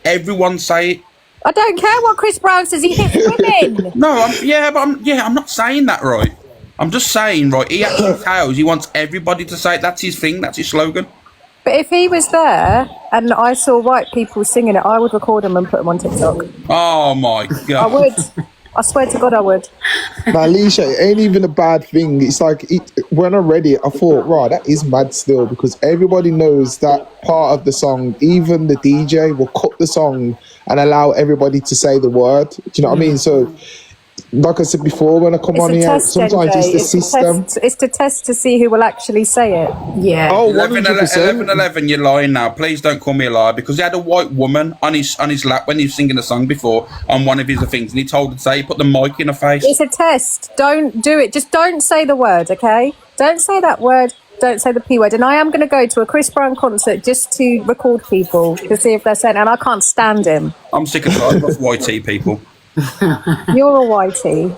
everyone say it. I don't care what Chris Brown says. He hits women. No, I'm not saying that, right. I'm just saying, right, he actually tells, he wants everybody to say it. That's his thing, that's his slogan. But if he was there and I saw white people singing it, I would record them and put them on TikTok. Oh my God. I would. I swear to God I would. Now, Alicia, it ain't even a bad thing. It's like, when I read it, I thought, right, that is mad still, because everybody knows that part of the song, even the DJ will cut the song and allow everybody to say the word. Do you know what I mean? So, like I said before, when I come on here, sometimes it's the system. It's to test to see who will actually say it. Yeah. Oh, 11, you're lying now. Please don't call me a liar, because he had a white woman on his lap when he was singing a song before on one of his things, and he told her to say, he put the mic in her face. It's a test. Don't do it. Just don't say the word, okay? Don't say that word. Don't say the P word. And I am going to go to a Chris Brown concert just to record people to see if they're saying it, and I can't stand him. I'm sick of whitey people. You're a whitey.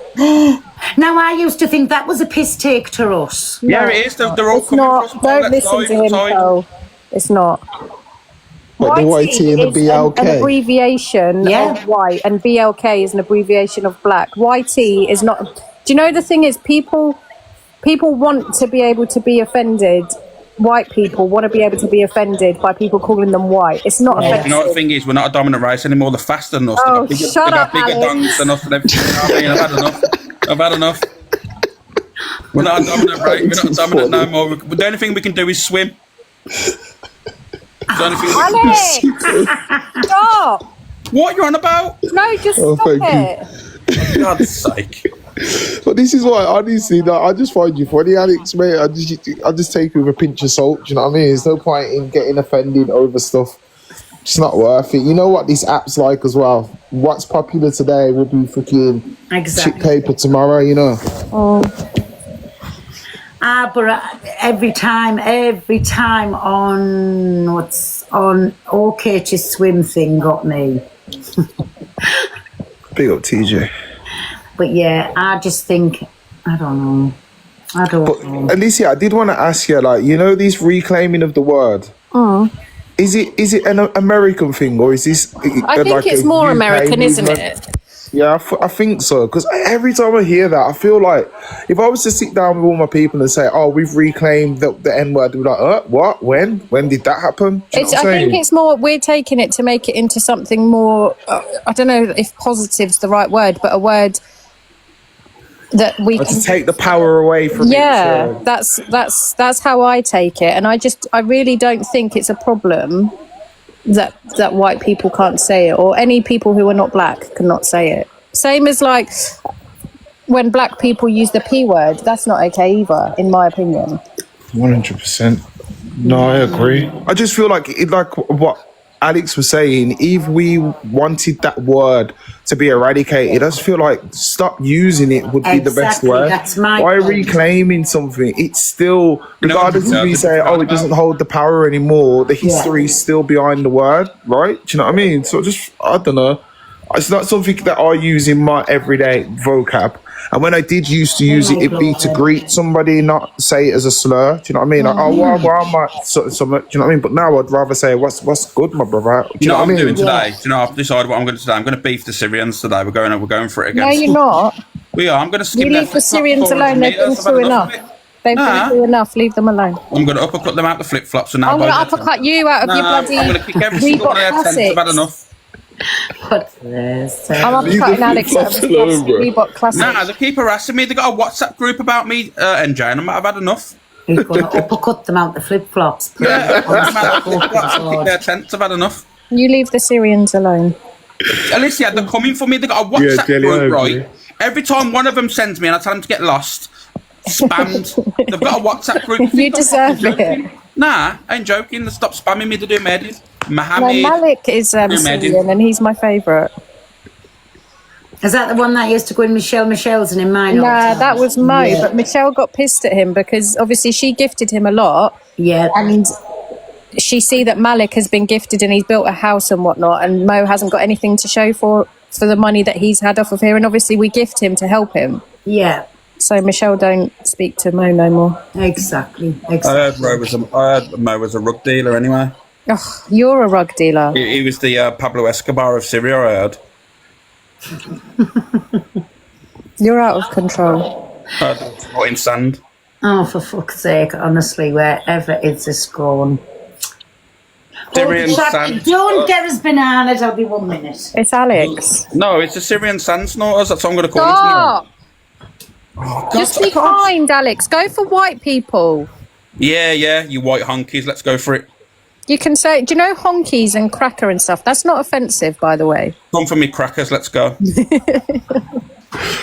Now, I used to think that was a piss take to us. Yeah, it is. They're all it's not. Don't listen to him, Cole. It's not. But the whitey and the BLK. An abbreviation of white, and BLK is an abbreviation of black. YT is not. Do you know the thing is, people want to be able to be offended. White people want to be able to be offended by people calling them white. It's not offensive. You know what the thing is? We're not a dominant race anymore. They're faster than us. Oh, shut up, They got bigger dongs than us and everything. You know what I mean? I've had enough. We're not a dominant race. We're not dominant no more. The only thing we can do is swim. Alex! Stop! What are you on about? No, just stop it. For God's sake. But this is why, honestly, I just find you funny, Alex, mate. I just take you with a pinch of salt. Do you know what I mean? There's no point in getting offended over stuff. It's not worth it. You know what this app's like as well. What's popular today will be fucking shit paper tomorrow. You know. But every time on OK to Swim thing got me. Big up TJ. But yeah, I just think, I don't know. Alicia, I did want to ask you, like, you know, this reclaiming of the word. Is it an American thing, or is this? I think it's more UK American, isn't movement? it? Yeah, I think so. Because every time I hear that, I feel like if I was to sit down with all my people and say, "Oh, we've reclaimed the N word," they'd be like, "What? When? When did that happen?" Do you know what I'm I think saying? it's more, we're taking it to make it into something more, I don't know if positive's the right word, but a word that we Or can to take the power away from it. Yeah, So. that's how I take it, and I really don't think it's a problem that white people can't say it, or any people who are not black cannot say it. Same as like when black people use the P word, that's not okay either, in my opinion. 100%. No, I agree. I just feel like what Alex was saying, if we wanted that word to be eradicated, I just feel like stop using it would be the best Exactly, word. that's my Why point. reclaiming something? It's still, regardless if we say, oh, it doesn't hold the power anymore, the history is still behind the word, right? Do you know what I mean? So just, I don't know. It's not something that I use in my everyday vocab. And when I did used to use it, it'd be to greet somebody, not say it as a slur. Do you know what I mean? Like, oh, why am I so do you know what I mean? But now I'd rather say, what's good, my brother? Do you know what I mean? doing today? Do you know, I've decided what I'm going to do today. I'm going to beef the Syrians today. We're going for it again. No, you're not. We are. I'm going to skim You their leave the flip-flop Syrians 400 alone. They've been metres. I've had through enough enough. of it. They've Nah. been through enough. Leave them alone. I'm going to uppercut them out the flip-flops. And now I'm going to uppercut you out of your bloody I'm going to kick every single one of their tents. I've had enough. What's this? I'm uppercutting Alex out of his Reebok Classics. Nah, they keep harassing me. They got a WhatsApp group about me, NJ, and I've had enough. He's going to uppercut them out the flip-flops. Kick their tents. I've had enough. You leave the Syrians alone. Alicia, they're coming for me. They got a WhatsApp group, right? Every time one of them sends me and I tell them to get lost, spammed. They've got a WhatsApp group. You deserve it. Nah, I ain't joking. They stop spamming me to do Mehdi. No, Mohammed. Malik is Syrian and he's my favourite. Is that the one that used to go in Michelle's and in mine? all the Nah, time? that was Mo, Yeah. but Michelle got pissed at him because obviously she gifted him a lot. Yeah. And she see that Malik has been gifted and he's built a house and whatnot, and Mo hasn't got anything to show for the money that he's had off of here, and obviously we gift him to help him. Yeah. So Michelle don't speak to Mo no more. Exactly. I heard Mo was a rug dealer anyway. Oh, you're a rug dealer. He was the Pablo Escobar of Syria, I heard. You're out of control. What in sand? Oh, for fuck's sake, honestly, wherever is this going? Syrian sand. Don't get us bananas, I'll be 1 minute. It's Alex. No, it's the Syrian sand snorters. That's what I'm going to call it. Stop! Just be kind, Alex. Go for white people. Yeah, you white honkies. Let's go for it. You can say, do you know honkies and cracker and stuff? That's not offensive, by the way. Come for me, crackers. Let's go.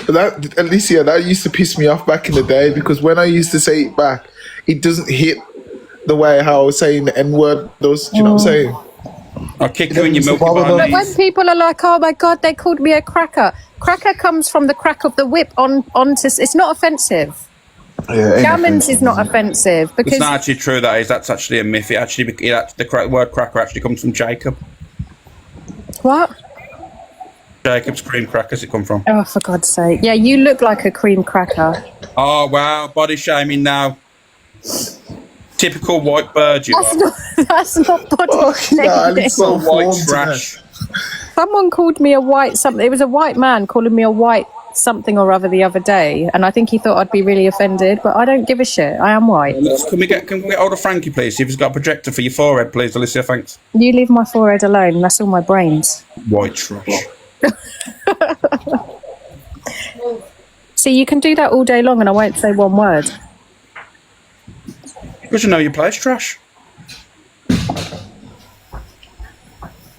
That, Alicia, that used to piss me off back in the day because when I used to say it back, it doesn't hit the way how I was saying the N-word does. Do you know what I'm saying? I'll kick you in your milky But bar. when people are like, oh my God, they called me a cracker. Cracker comes from the crack of the whip onto... It's not offensive. Yeah, Gammons is not offensive because... It's not actually true, that is. That's actually a myth. The word cracker actually comes from Jacob. What? Jacob's cream crackers it come from. Oh, for God's sake. Yeah, you look like a cream cracker. Oh, wow. Body shaming now. Typical white bird, you are. That's not body shaming. So white trash. Someone called me a white something. It was a white man calling me a white something or other the other day, and I think he thought I'd be really offended, but I don't give a shit. I am white. Can we get hold of Frankie, please? See if he's got a projector for your forehead, please, Alicia. Thanks. You leave my forehead alone. That's all my brains. White trash. See, you can do that all day long and I won't say one word. Because you know your place trash.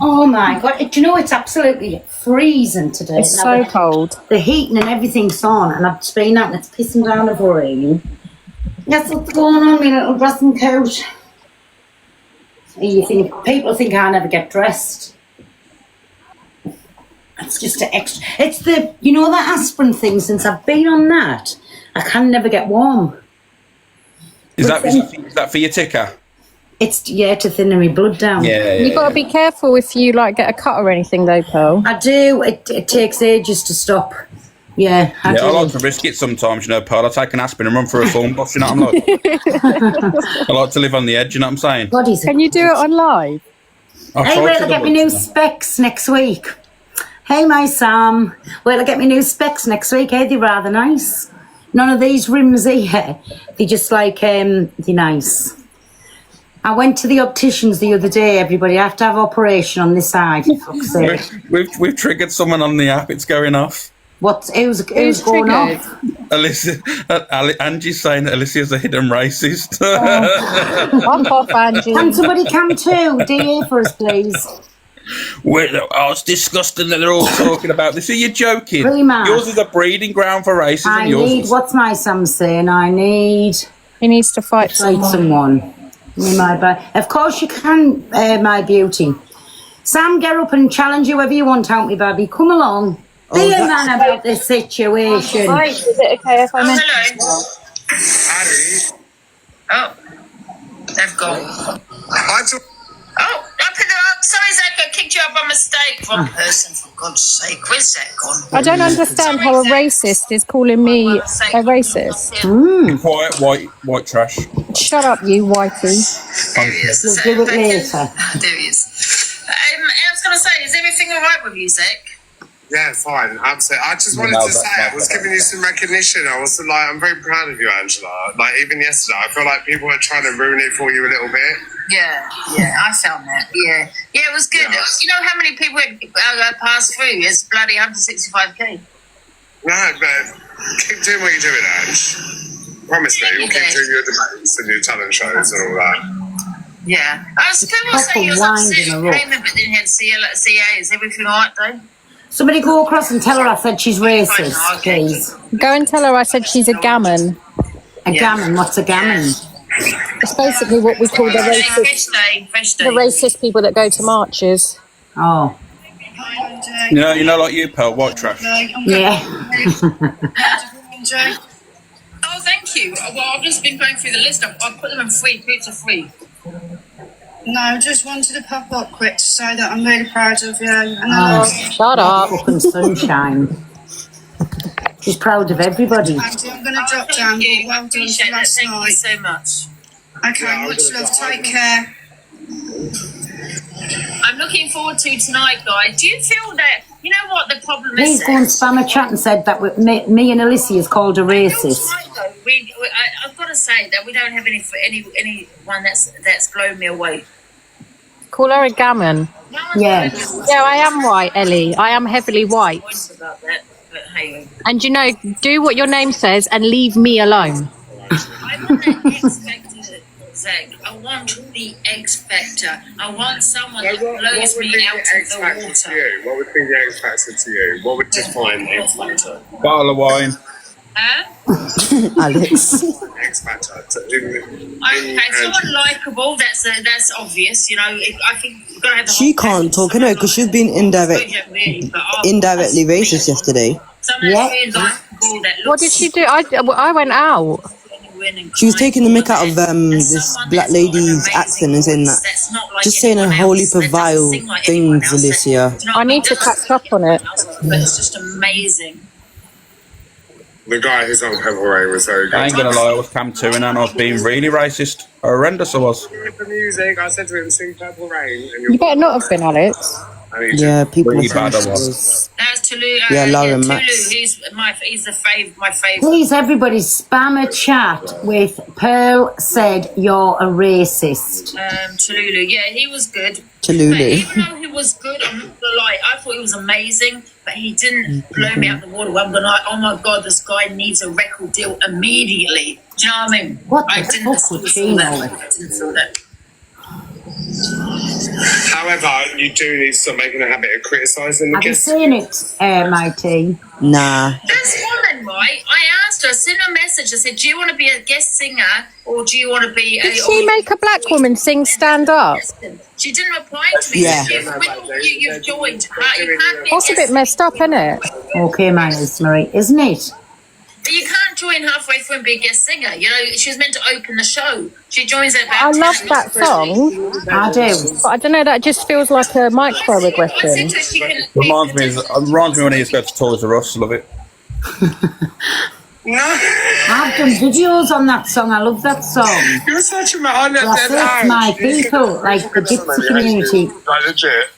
Oh my God. Do you know it's absolutely freezing today? It's Now so the- cold. The heating and everything's on, and I've just been out and it's pissing down with rain. That's what's going on, my little dressing coat. People think I never get dressed. It's just an extra. It's the that aspirin thing. Since I've been on that, I can never get warm. Is that for your ticker? It's to thin my blood down. You got to be careful if you get a cut or anything, though, Pearl. I do. It takes ages to stop. Yeah, I do. I like to risk it sometimes, Pearl. I take an aspirin and run through a phone box, you know what I'm like? I like to live on the edge, you know what I'm saying? Can you do it on live? Hey, wait till I get my new specs next week. Hey, my Sam. Wait till I get my new specs next week. Hey, they're rather nice. None of these rims here. They're just they're nice. I went to the opticians the other day, everybody. I have to have operation on this side. For fuck's sake. We've triggered someone on the app. It's going off. Who's going off? Alicia, Angie's saying that Alicia's a hidden racist. Fuck off, Angie. Can somebody come too? DA for us, please. It's disgusting that they're all talking about this. Are you joking? Really mad. Yours is a breeding ground for racism. What's my Sam saying? He needs to fight someone. Of course you can, my beauty. Sam, get up and challenge whoever you want, out me, baby. Come along. Be a man about this situation. Right, is it okay if I mention? Oh, they've gone. Sorry, Zach, I kicked you up by mistake. Wrong person, for God's sake. Where's Zach gone? I don't understand how a racist is calling me a racist. Quiet, white trash. Shut up, you whitey. There he is. You'll do it later. There he is. I was going to say, is everything all right with you, Zach? Yeah, fine. Absolutely. I just wanted to say, I was giving you some recognition. I was I'm very proud of you, Angela. Even yesterday, I feel like people were trying to ruin it for you a little bit. Yeah, I found that. Yeah, it was good. Yeah. You know how many people passed through? It's bloody 165k. No, but keep doing what you're doing, Ange. Promise me, you'll keep doing your debates and your talent shows and all that. Yeah. I was people saying you was upset with payment, but then had CA. Is everything all right, though? Somebody go across and tell her I said she's racist, please. Go and tell her I said she's a gammon. A gammon? What's a gammon? It's basically what we call the racist people that go to marches. Oh. You know, like you, Pearl, white trash. Yeah. Oh, thank you. Well, I've just been going through the list. I've put them in free. Pizza free. No, I just wanted to pop up quick to say that I'm really proud of you. And shut up. Fucking sunshine. She's proud of everybody. Andy, I'm going to drop down. Well done for last Thank night. you so much. Okay, much love. Take care. I'm looking forward to tonight, guys. Do you feel that, you know what the problem is? Please go and spam a chat and said that me and Alicia is called a racist. I've got to say that we don't have anyone that's blown me away. Call her a gammon. Yeah. Yeah, I am white, Ellie. I am heavily white. About that, but hey. And do what your name says and leave me alone. I want that X Factor, Zach. I want the X Factor. I want someone that blows me out of the water. What would be the X Factor to you? What would define X Factor? Bottle of wine. Huh? Alex. X Factor. Okay, someone likeable. That's obvious. You know, I think you've got to have the She can't talk, because she's been indirectly racist yesterday. What did she do? I went out. She was taking the mick out of this black lady's accent and saying that. Just saying a whole heap of vile things, Alicia. I need to catch up on it. But it's just amazing. The guy who's on Purple Rain was very good. I ain't gonna lie, I was Cam 2 and I was being really racist. Horrendous I was. The music, I said to him, sing Purple Rain. And You better not have been, Alex. Yeah, people Really were bad I saying was. That's Tulu. Yeah, Lauren Tulu. Max. He's my favourite. Please, everybody, spam a chat with Pearl said you're a racist. Tallulah. Yeah, he was good. Tallulah. But even though he was good, I'm not gonna lie, I thought he was amazing, but he didn't blow me out the water. I'm gonna like, oh my god, this guy needs a record deal immediately. Do you know what I mean? What I the didn't fuck would feel she that. know? I didn't feel that. However, you do need to stop making a habit of criticising the Have you guests. seen it, Mighty? Nah. This woman, right? I asked her, I sent her a message. I said, "Do you want to be a guest singer or do you want to be?" Did she make a black woman sing Stand Up? She didn't reply to me. Yeah. You've joined. You can't be That's a bit messed up, isn't it? Okay, Miles Marie, isn't it? You can't join halfway through and be a guest singer. You know, she was meant to open the show. She joins at about I 10 love minutes that before. song. I do. But I don't know, that just feels like a microaggression. Reminds me when I used to go to Toys R Us. Love it. I've done videos on that song. I love that song. You're such a man. That's my people, like the gypsy community. Like legit.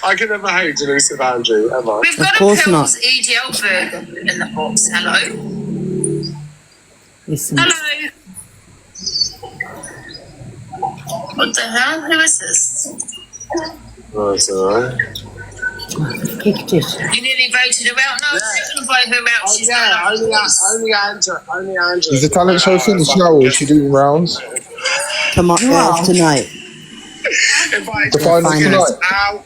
I can never hate Elusive Andrew, ever. We've got Of course a not. Pearl's EDL burger in the box. Hello. Listen. Hello. What the hell? Who is this? Oh, it's alright. Kicked it. You nearly voted her out. No, I was going to vote her out. She's Only Andrew. Is the talent show finished now, or is she doing rounds? Tomorrow, tonight. The final tonight. Out.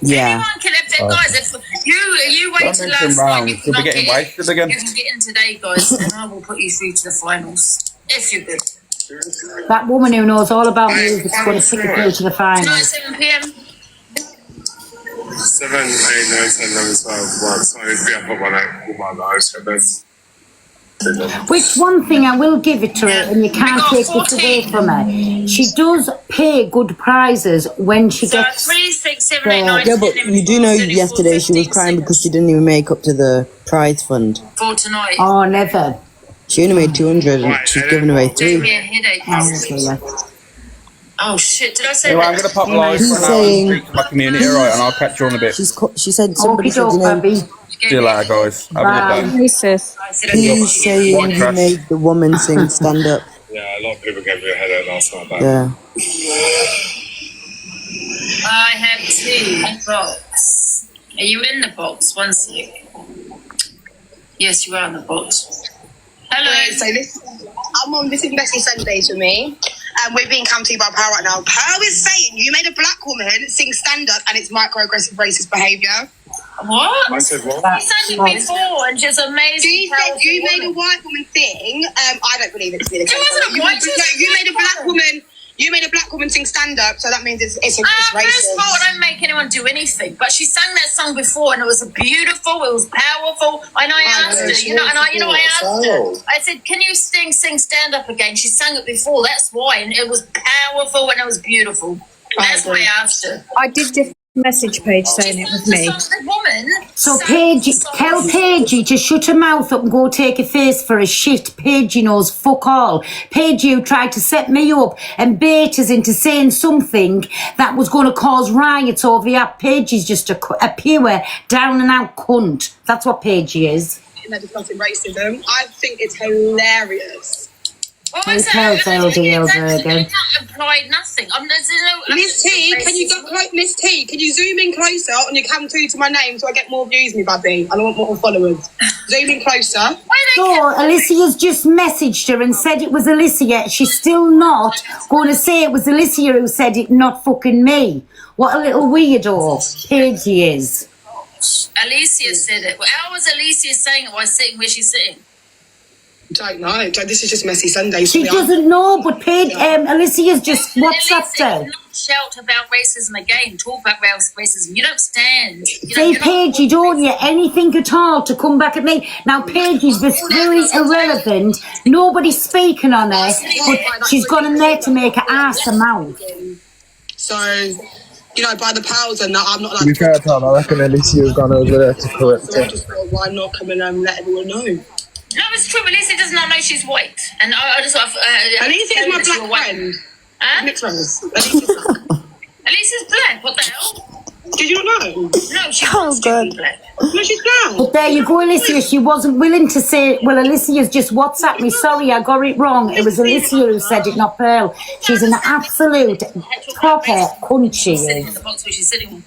Yeah. Anyone can guys, if you wait till mention last night, round. you You'll be cannot getting wasted again. You can get in today, guys, and I will put you through to the finals. If you're good. That woman who knows all about music is going to pick it through to the Tonight, final. 7 p.m. 7, 8, 9, 10, 11, 12, 1. So I need to be up at 1 eyes for this. Which one thing I will give it to her, and you can't take this away from her. She does pay good prizes when she So gets 3, 6, 7, 8, 9, Yeah, 10, but you do know yesterday she was crying because she didn't even make up to the prize fund. for tonight. Oh, never. She only made 200 and she's giving away Gave 3. me a headache. Oh shit! Did I say Anyway, that? I'm going to pop live for an hour and speak to my community, alright, and I'll catch you on a bit. She said somebody said, you know, See you later, guys. Have a good day. who's saying you made the woman sing Stand Up? Yeah, a lot of people gave me a headache last night. But Yeah. I have 2 box. Are you in the box? One sec. Yes, you are in the box. Hello. So this, this is Messy Sundays for me. And we're being come to you by Pearl right now. Pearl is saying you made a black woman sing Stand Up and it's microaggressive racist behaviour. What? I said what? You said it before and just amazing. She said you made a white woman sing. I don't believe it to be the case. wasn't a white You made a black woman. You made a black woman sing Stand Up, so that means it's First of all, racist. I don't make anyone do anything, but she sang that song before, and it was beautiful. It was powerful. And I asked her, I asked her. I said, "Can you sing Stand Up again?" She sang it before. That's why, and it was powerful and it was beautiful. That's why I asked her. I did the message page saying it was me. The woman. So Paige, tell Paigey to shut her mouth up and go take a face for a shit. Paigey knows fuck all. Paigey who tried to set me up and bait us into saying something that was going to cause riots over the app. Paigey's just a pure down and out cunt. That's what Paigey is. They're discussing racism. I think it's hilarious. What was Hotel that? LDL That burger. implied nothing. There's no. Miss T, Miss T, can you zoom in closer on your cam 2 to my name so I get more views, me baby? I want more followers. Zoom in closer. So Alicia's just messaged her and said it was Alicia. She's still not going to say it was Alicia who said it, not fucking me. What a little weirdo Paigey is. Alicia said it. Well, how was Alicia saying it while sitting where she's sitting? Don't know. This is just Messy Sundays. She doesn't know, but Alicia's just WhatsApped her. Not shout about racism again. Talk about racism. You don't stand. Say, Paigey, don't you? Anything at all to come back at me. Now, Paigey's this very irrelevant. Nobody's speaking on her, but she's gone in there to make her ass a mouth. So, by the powers and that, I'm not To be fair, Tom, I reckon Alicia's gone over there to correct So I her. just thought, why not come and let everyone know? No, it's true. Alicia does not know she's white. And I just thought... Alicia is my black friend. Huh? Mixed race. Alicia's black. What the hell? Did you not know? No, she wants to be black. No, she's black. But there you go, Alicia. She wasn't willing to say, well, Alicia's just WhatsApped me. Sorry, I got it wrong. It was Alicia who said it, not Pearl. She's an absolute proper cunt, she Sitting in is. the box where she's sitting.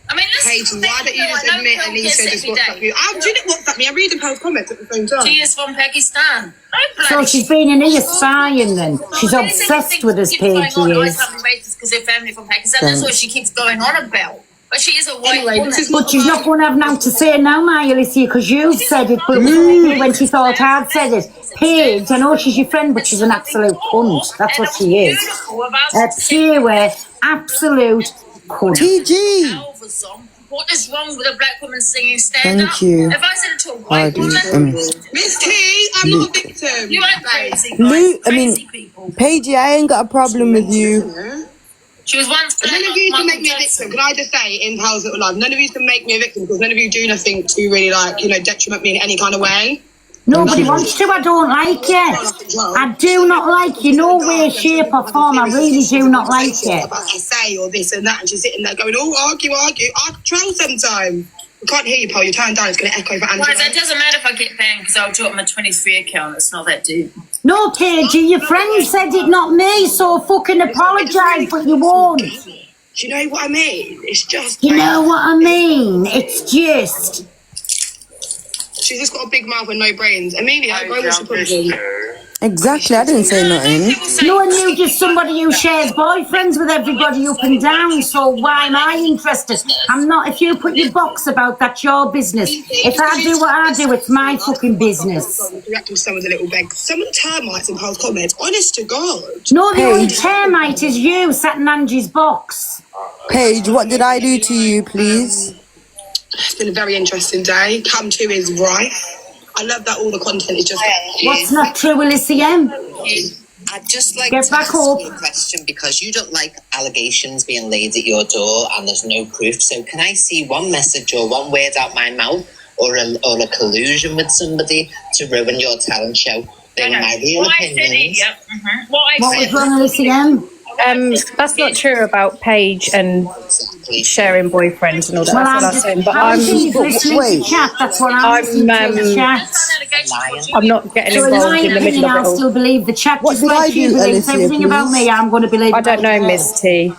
I mean, let's Katie, why don't you just admit Alicia just WhatsApp you? She didn't WhatsApp me. I read the Pearl's comments at the same time. She is from Pakistan. So she's been in here spying then. She's obsessed with this page, she is. Because they're family from Pakistan. That's what she keeps going on about. But she is a white woman. But she's not going to have now to say it now, my Alicia, because you said it, but it was only when she thought I'd said it. Paige, I know she's your friend, but she's an absolute cunt. That's what she is. A pure, absolute cunt. TG! What is wrong with a black woman singing stand up? Thank you. If I said it to a white woman, Miss T, I'm not a victim. you ain't crazy. Luke, I mean, Paige, I ain't got a problem with you. She was once none of you can make me a victim. Can I just say, in Powell's Little Life, none of you can make me a victim because none of you do nothing to really, like, you know, detriment me in any kind of way. Nobody wants to. I don't like you. I do not like you. No way, shape or form. I really do not like you. About to say or this and that, and she's sitting there going, "Oh, argue." I troll sometime. I can't hear you, Paul. You're turning down. It's going to echo for Angela. Well, it doesn't matter if I get banned because I'll drop my 23 account. It's not that deep. No, Paige, your friend said it, not me, so fucking apologise, but you won't. Do you know what I mean? It's just... You know what I mean? It's just... She's just got a big mouth and no brains. Amelia, go wash your pudding. Exactly, I didn't say nothing. No, and you just somebody who shares boyfriends with everybody up and down, so why am I interested? I'm not. If you put your box about, that's your business. If I do what I do, it's my fucking business. Reacting to some of the little begs. Some of the termites in Paul's comments, honest to God. No, the only termite is you sat in Angie's box. Paige, what did I do to you, please? It's been a very interesting day. Come to is rife. I love that all the content is just... What's not true, Elysium? I'd just like Get to back ask up. you a question because you don't like allegations being laid at your door and there's no proof. So can I see one message or one word out my mouth or a collusion with somebody to ruin your talent show? They were my real opinions. What was wrong, Elysium? That's not true about Paige and sharing boyfriends and all that. Well, That's what I'm saying. But I'm listening to chat. That's what I'm listening to chat. I'm not getting So in involved my in the middle opinion, of it I'll all. still believe the chat. What Just did like I you do, believe Alicia, everything about please? me, I'm going to believe. I don't know, Miss T.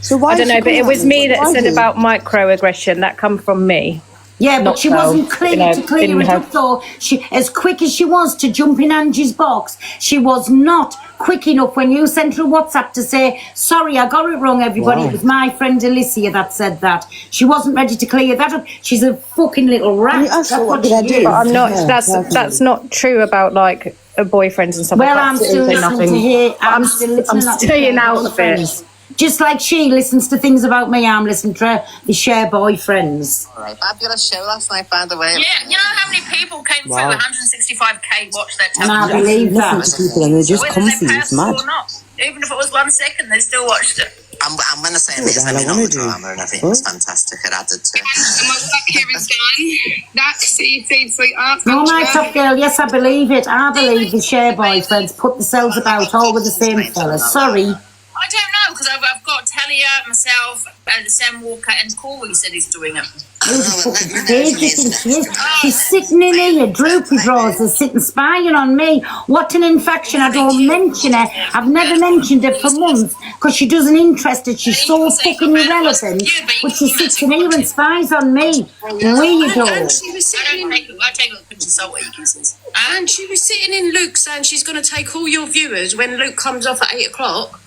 So why I don't is she know, but it coming was at me that Why said do? about microaggression. That come from me. Yeah, but Not she so, wasn't clear you know, to clear didn't it have- up, though. She, as quick as she was to jump in Angie's box, she was not quick enough when you sent her a WhatsApp to say, sorry, I got it wrong, everybody. Wow. It was my friend Alicia that said that. She wasn't ready to clear that up. She's a fucking little rat. Can you ask her That's what did I she do? is. But I'm not. Yeah, That's not true about like boyfriends and stuff. Well, I I'm can't still say listening nothing. to hear. I'm listening to staying share out of it. boyfriends. Just like she listens to things about me, I'm listening to the share boyfriends. All right, fabulous show last night, by the way. Yeah, you know how many people came through? 165k watched that And I television. believe Listen that. to people and they're just Whether they confused, passed mad. or not. Even if it was 1 second, they still watched it. I'm going to say What the hell I amazing. I mean, all wanna the do? drama and everything was fantastic. It added to. And my stuff here is done. That's CC, sweetheart. No, my Angela. top girl, yes, I believe it. I believe the share boyfriends put themselves about all with the same fella. Sorry. I don't know, because I've got Talia, myself, and Sam Walker, and Corey said he's doing it. Who the fucking stage you think she is? She's sitting in here, droopy drawers, and sitting spying on me. What an infection. I don't mention her. I've never mentioned her for months because she doesn't interest her. She's so fucking irrelevant. But she sits in here and spies on me. Weirdo. And she was sitting in, I take a pinch of salt what you can say. and she was sitting in Luke saying she's going to take all your viewers when Luke comes off at 8 o'clock,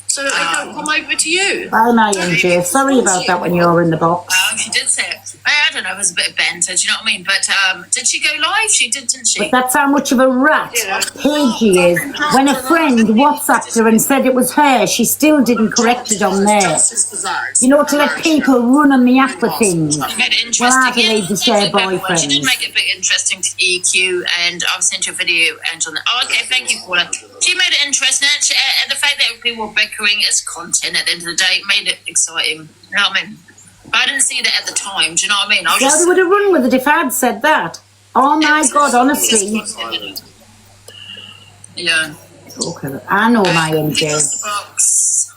so that they don't come over to you. Bye, my MJ. Sorry about that when you're in the box. She did say it. I don't know, it was a bit of banter, do you know what I mean? But did she go live? She did, didn't she? But that's how much of a rat Paige is. When a friend WhatsApped her and said it was her, she still didn't correct it on there. You know, to let people run on the app with things. She made it interesting. Well, I believe the share She did boyfriends. make it a bit interesting to EQ, and I've sent you a video, Angela. Oh, okay, thank you, Paula. She made it interesting, and the fact that people were bickering is content at the end of the day. It made it exciting. You know what I mean? But I didn't see that at the time. Do you know what I mean? I was Well, just. they would have run with it if I'd said that. Oh my God, honestly. Yeah. Okay, I know my MJ. Box.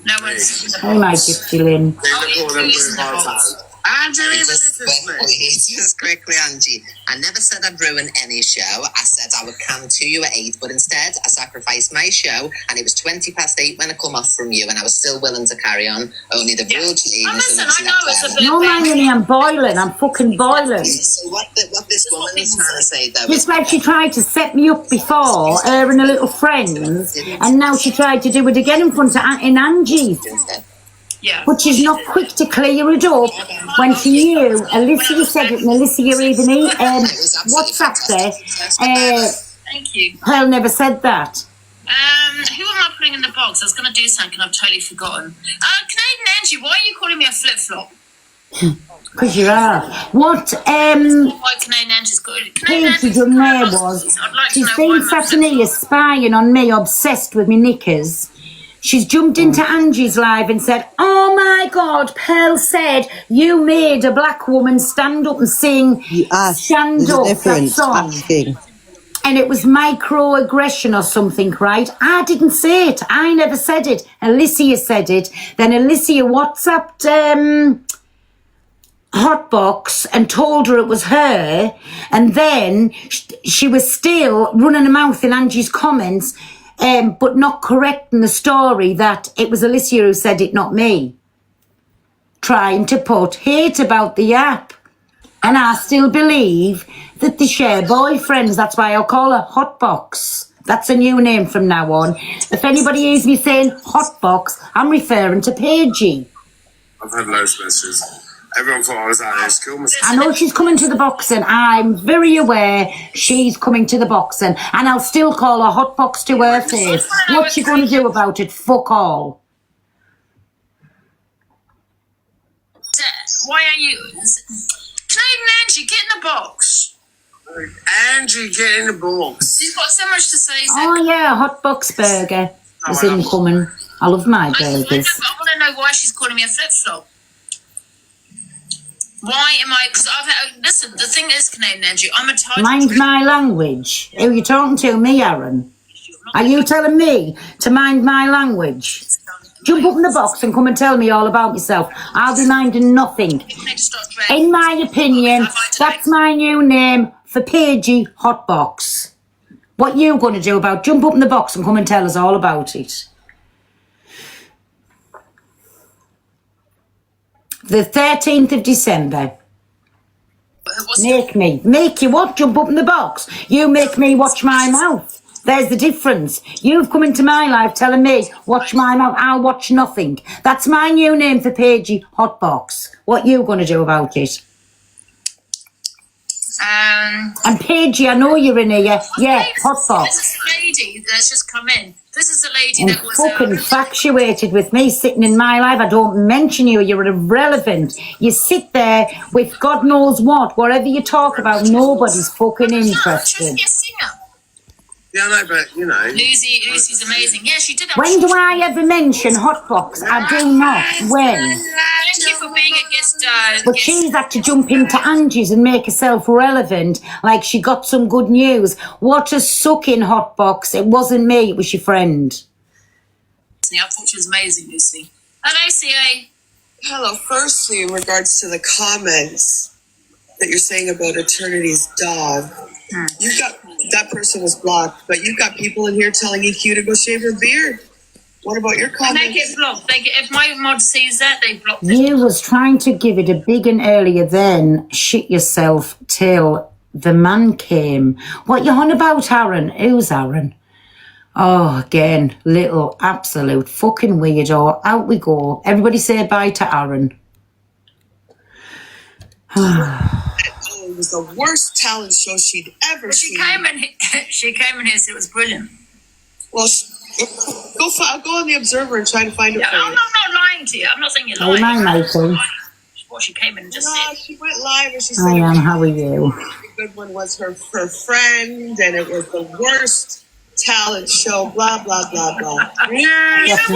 No one's in the I might box. just chill in. Oh, EQ is in the box. Angie, leave Just quickly, Angie. I never said I'd ruin any show. I said I would come to you at 8, but instead I sacrificed my show, and it was 8:20 when I come off from you, and I was still willing to carry on. Only the rule changed. Listen, I know it's a bit. No, Manny, I'm boiling. I'm fucking boiling. So what this woman is trying to say though Just like she tried to set me up before, her and her little friends, and now she tried to do it again in front of in Angie's. Yeah. But she's not quick to clear it up when she knew Alicia said it, and Alicia even WhatsApped her. Thank you. Pearl never said that. Who am I putting in the box? I was going to do something and I've totally forgotten. Canadian Angie, why are you calling me a flip-flop? Because you are. What Why Canadian Angie's got Katie done there was, she's been sat in here spying on me, obsessed with me knickers. She's jumped into Angie's live and said, oh my God, Pearl said you made a black woman stand up and sing Stand Up, that song. Asking. And it was microaggression or something, right? I didn't say it. I never said it. Alicia said it. Then Alicia WhatsApped Hotbox and told her it was her. And then she was still running her mouth in Angie's comments, but not correcting the story that it was Alicia who said it, not me. Trying to put hate about the app. And I still believe that they share boyfriends. That's why I'll call her Hotbox. That's a new name from now on. If anybody hears me saying Hotbox, I'm referring to Paigey. I've had loads of messages. Everyone thought I was out of school. I know she's coming to the boxing. I'm very aware she's coming to the boxing. And I'll still call her Hotbox to her face. What's she going to do about it? Fuck all. Why are you... Canadian Angie, get in the box. Angie, get in the box. She's got so much to say. Oh yeah, Hotbox burger is incoming. I love my burgers. I want to know why she's calling me a flip-flop. Why am I... Because listen, the thing is, Canadian Angie, I'm a title... Mind my language. Who are you talking to? Me, Aaron? Are you telling me to mind my language? Jump up in the box and come and tell me all about yourself. I'll be minding nothing. In my opinion, that's my new name for Paigey Hotbox. What you going to do about jump up in the box and come and tell us all about it? The 13th of December. Make you what? Jump up in the box. You make me watch my mouth. There's the difference. You've come into my life telling me, watch my mouth. I'll watch nothing. That's my new name for Paigey Hotbox. What you going to do about it? And Paigey, I know you're in here. Yeah, Hotbox. This is a lady that's just come in. This is a lady that was... fucking infatuated with me sitting in my life. I don't mention you. You're irrelevant. You sit there with God knows what. Whatever you talk about, nobody's fucking interested. Yeah, I know, but, you know... Lucy's amazing. Yeah, she did... When do I ever mention Hotbox? I do not. When? Thank you for being a guest. But she's had to jump into Angie's and make herself relevant, like she got some good news. What a sucking Hotbox. It wasn't me, it was your friend. I thought she was amazing, Lucy. Hello, CA. Hello. Firstly, in regards to the comments that you're saying about Eternity's dog, you've got... That person was blocked, but you've got people in here telling EQ to go shave her beard. What about your comments? And they get blocked. If my mod sees that, they block it. You was trying to give it a big and earlier then shit yourself till the man came. What you on about, Aaron? Who's Aaron? Oh, again, little absolute fucking weirdo. Out we go. Everybody say bye to Aaron. It was the worst talent show she'd ever seen. She came in here, so it was brilliant. Well, go on the Observer and try to find it. I'm not lying to you. I'm not saying you're lying. Hey, Michael. Well, she came in and just said. She went live and she said. I am. How are you? The good one was her friend, and it was the worst talent show. Blah blah blah blah. Definitely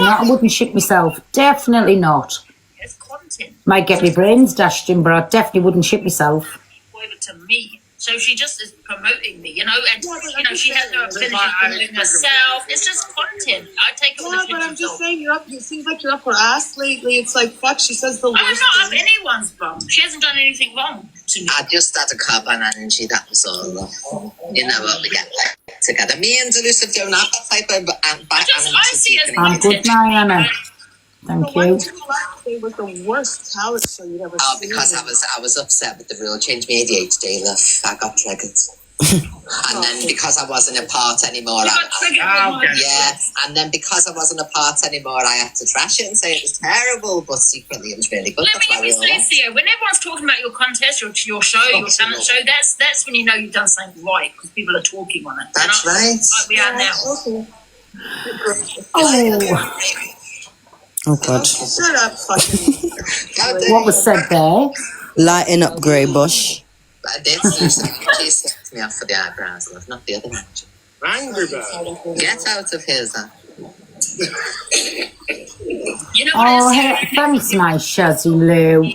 not. I wouldn't shit myself. Definitely not. It's content. Might get my brains dashed in, but I definitely wouldn't shit myself. Over to me. So she just is promoting me, you know, and you know she has no affinity promoting herself. It's just content. I take it with a Yeah, but I'm just saying, you're up. It seems like you're up her ass lately. It's like, fuck, she says the worst. I'm not up things. anyone's bum. She hasn't done anything wrong to me. I just had a cup on Angie, that was all. You know what we get like together. Me and Delusive don't have that type of I see it as I'm good now, Anna. Thank you. It was the worst talent show you'd ever Oh, seen. because I was upset with the rule change. Me ADHD, love. I got triggered. And then because I wasn't a part anymore, and then because I wasn't a part anymore, I had to trash it and say it was terrible, but secretly it was really good. Let me just say, Theo, when everyone's talking about your contest, your show, your talent show, that's when you know you've done something right, because people are talking on it. That's right. Like we are now. Oh God. Shut up, fucking. What was said there? Lighting up Grey Bush. I did see something. She set me off for the eyebrows, love, not the other match. Angry bird. Get out of here, Zach. You know what Oh, it is? hey, thanks, my Shazzy Lou.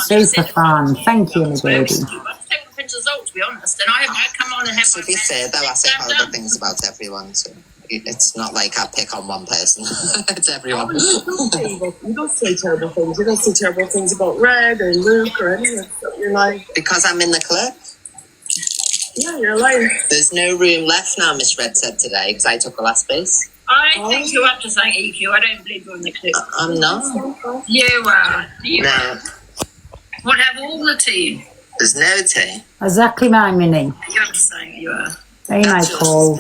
Super fun. Thank you, my baby. To be honest, and I come on and have To be fair, though, I say horrible things about everyone, so it's not like I pick on one person. It's everyone. You don't say terrible things. You don't say terrible things about Red or Luke or any of them. You're like, Because I'm in the club. yeah, you're like. There's no room left now, Miss Red said today, because I took the last space. I think you're up to saying EQ. I don't believe you're in the clip. I'm not. You are. You No, are. What have all the tea? there's no tea. Exactly my meaning. You're up to saying you are. Hey, my call.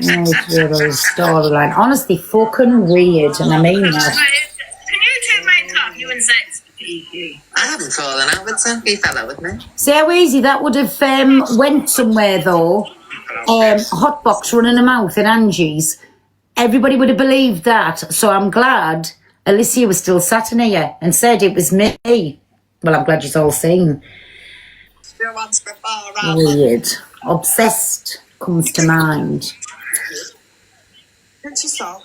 Nice little storyline. Honestly, fucking weird, and I mean that. Can you two make up, you and Zach, for EQ? I haven't fallen out with Zach. He fell out with me. See how easy that would have went somewhere though. Hotbox running a mouth in Angie's. Everybody would have believed that. So I'm glad Alicia was still sat in here and said it was me. Well, I'm glad you've all seen. Weird. Obsessed comes to mind. Pinch yourself.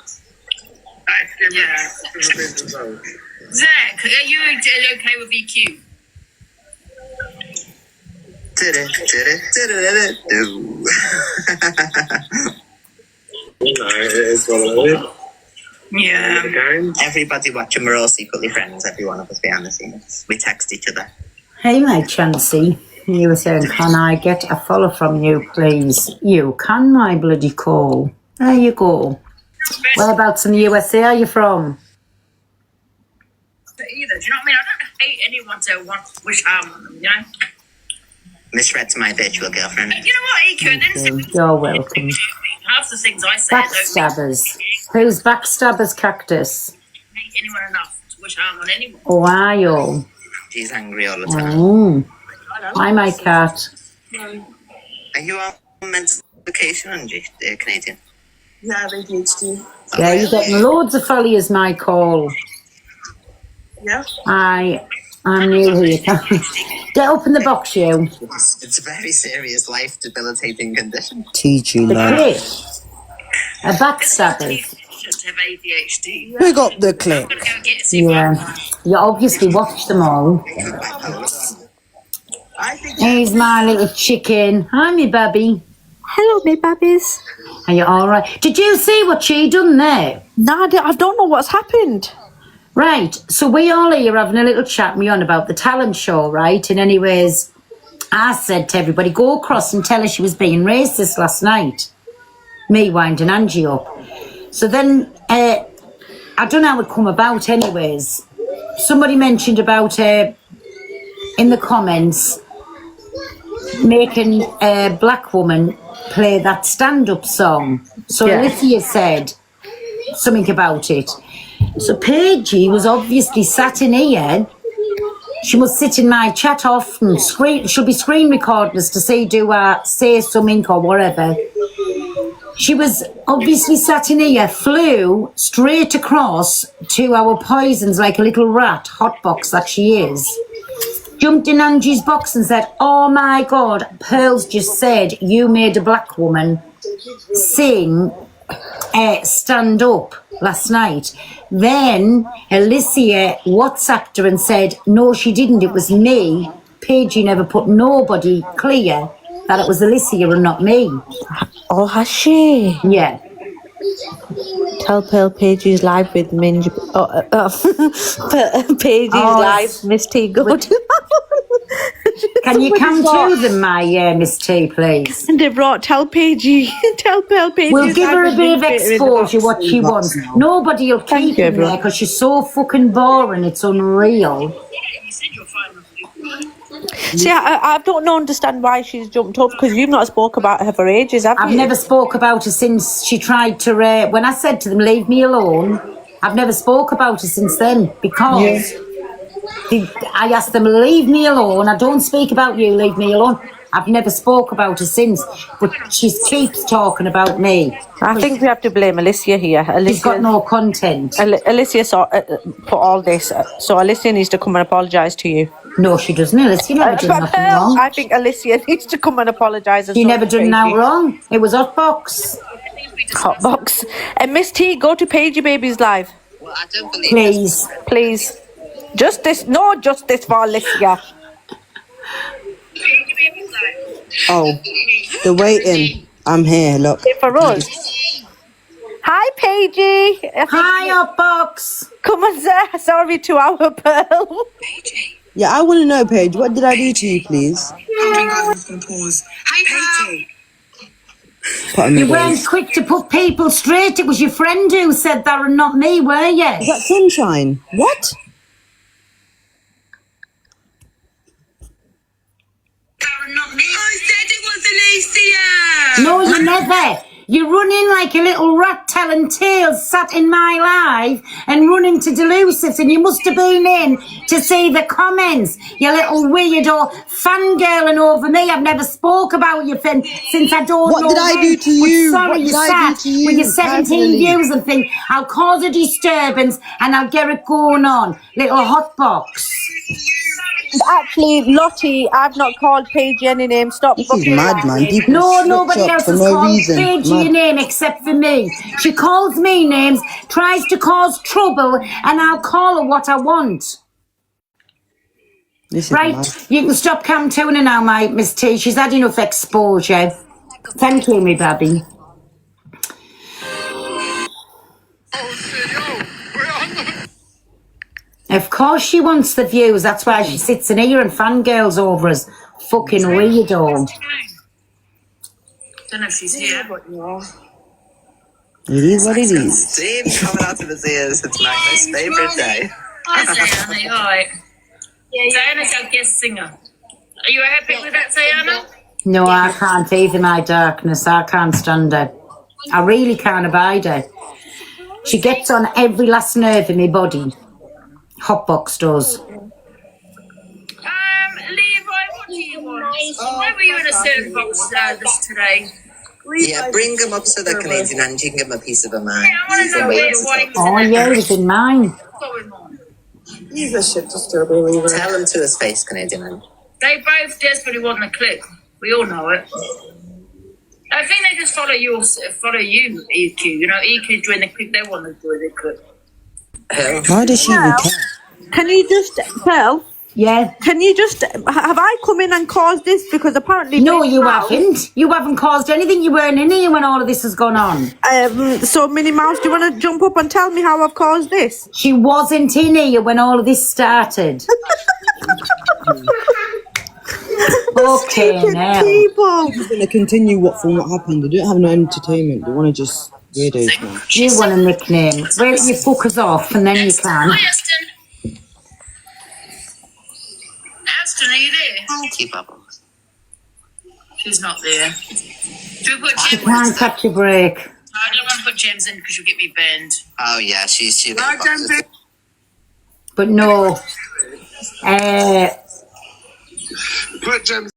Zach, are you okay with EQ? You know, it is what it is. Yeah. Everybody watching, we're all secretly friends, every one of us behind the scenes. We text each other. Hey, my Chancey. You were saying, can I get a follow from you, please? You can, my bloody call. There you go. Whereabouts in the USA are you from? Either, do you know what I mean? I don't hate anyone to wish harm on them, you know? Miss Red's my virtual girlfriend. You know what, EQ? And then You're welcome. half the things I say, I don't Backstabbers. Who's Backstabbers Cactus? hate anyone enough to wish harm on anyone. Oh, are you? She's angry all the time. Oh. Hi, my cat. Are you on mental vacation, Angie, Canadian? Yeah, I have ADHD. Yeah, you're getting loads of followers, my call. Yeah. I'm new here. Get up in the box, you. It's a very serious, life debilitating condition. TG The lad. clip. A backstabber. Just have ADHD. Pick up the clip. Yeah. You obviously watched them all. Here's my little chicken. Hi, me baby. Hello, me babbies. Are you all right? Did you see what she done there? No, I don't know what's happened. Right, so we all here having a little chat me on about the talent show, right? And anyways, I said to everybody, go across and tell her she was being racist last night. Me winding Angie up. So then, I don't know how it come about anyways. Somebody mentioned about in the comments making a black woman play that stand-up song. So Yeah. Alicia said something about it. So Paigey was obviously sat in here. She must sit in my chat often. She'll be screen recording us to say say something or whatever. She was obviously sat in here, flew straight across to our poisons like a little rat, hotbox that she is. Jumped in Angie's box and said, oh my God, Pearls just said you made a black woman sing stand up last night. Then Alicia WhatsApped her and said, no, she didn't. It was me. Paigey never put nobody clear that it was Alicia and not me. Oh, has she? Yeah. Tell Pearl Paigey's live with Minge. Paigey's live, Miss T. Good. Can you come to them, my Miss T, please? And they brought Tell Paigey. Tell Pearl Paigey. We'll give her a bit of exposure, what she wants. Nobody will keep her there because she's so fucking boring, it's unreal. See, I don't understand why she's jumped up, because you've not spoke about her for ages, have you? I've never spoke about her since she tried to... when I said to them, leave me alone, I've never spoke about her since then, because I asked them, leave me alone, I don't speak about you, leave me alone. I've never spoke about her since, but she keeps talking about me. I think we have to blame Alicia here. She's got no content. Alicia put all this, so Alicia needs to come and apologise to you. No, she doesn't. Alicia never did nothing wrong. I think Alicia needs to come and apologise. She never did nothing wrong. It was Hotbox. Hotbox. And Miss T, go to Paigey Baby's live. Well, I don't believe Please. Please. Justice, no justice for Alicia. Oh, they're waiting. I'm here, look. For us. Hi, Paigey. Hi, Hotbox. Come and say sorry to our Pearl. Yeah, I want to know, Paige, what did I do to you, please? You weren't quick to put people straight. It was your friend who said that and not me, were you? Is that Sunshine? What? No, you never. You're running like a little rat telling tales, sat in my live and running to Delusives, and you must have been in to see the comments, you little weirdo fangirling over me. I've never spoke about you since I don't know. What did I do to you? Sorry, What you did I sat do to you? with your 17 Personally? views and think I'll cause a disturbance and I'll get it going on. Little Hotbox. Actually, Lottie, I've not called Paigey any name. Stop. This is mad, man. People No, switch nobody up else for has no called reason. Paigey Mad. a name except for me. She calls me names, tries to cause trouble, and I'll call her what I want. This is Right, mad. you can stop cam tuning now, mate, Miss T. She's had enough exposure. Thank you, me baby. Of course she wants the views. That's why she sits in here and fangirls over us. Fucking weirdo. Don't know if she's here. It is what it is. Steve coming out of his ears. It's Magnus' favourite day. Hi, Sayana. You alright? Sayana's our guest singer. Are you happy with that, Sayana? No, I can't either, my darkness. I can't stand her. I really can't abide her. She gets on every last nerve in my body. Hotbox does. Levi, what do you want? Why were you in a certain box this today? Yeah, bring him up so that Canadian and you can give him a piece of a mind. I want to know why he was Oh, yeah, it was in mine. going on. He's a shit disturber, Levi. Tell him to his face, Canadian and. They both desperately want the clip. We all know it. I think they just follow you, EQ. You know, EQ doing the clip, they want to do the clip. Why does she even care? Can you just, Pearl? Yeah. Can you just, have I come in and caused this? Because apparently... No, you haven't. You haven't caused anything. You weren't in here when all of this has gone on. So, Minnie Mouse, do you want to jump up and tell me how I've caused this? She wasn't in here when all of this started. Okay, now. People. They're going to continue what happened. They don't have no entertainment. They want to just weirdos, man. You want a nickname. Well, you fuckers off and then you can. Hi, Aston. Aston, are you there? Keep up. She's not there. Do we put You Gems can't catch a break. I don't want to put Gems in because you'll get me banned. Oh, yeah, she's But no. Put Gems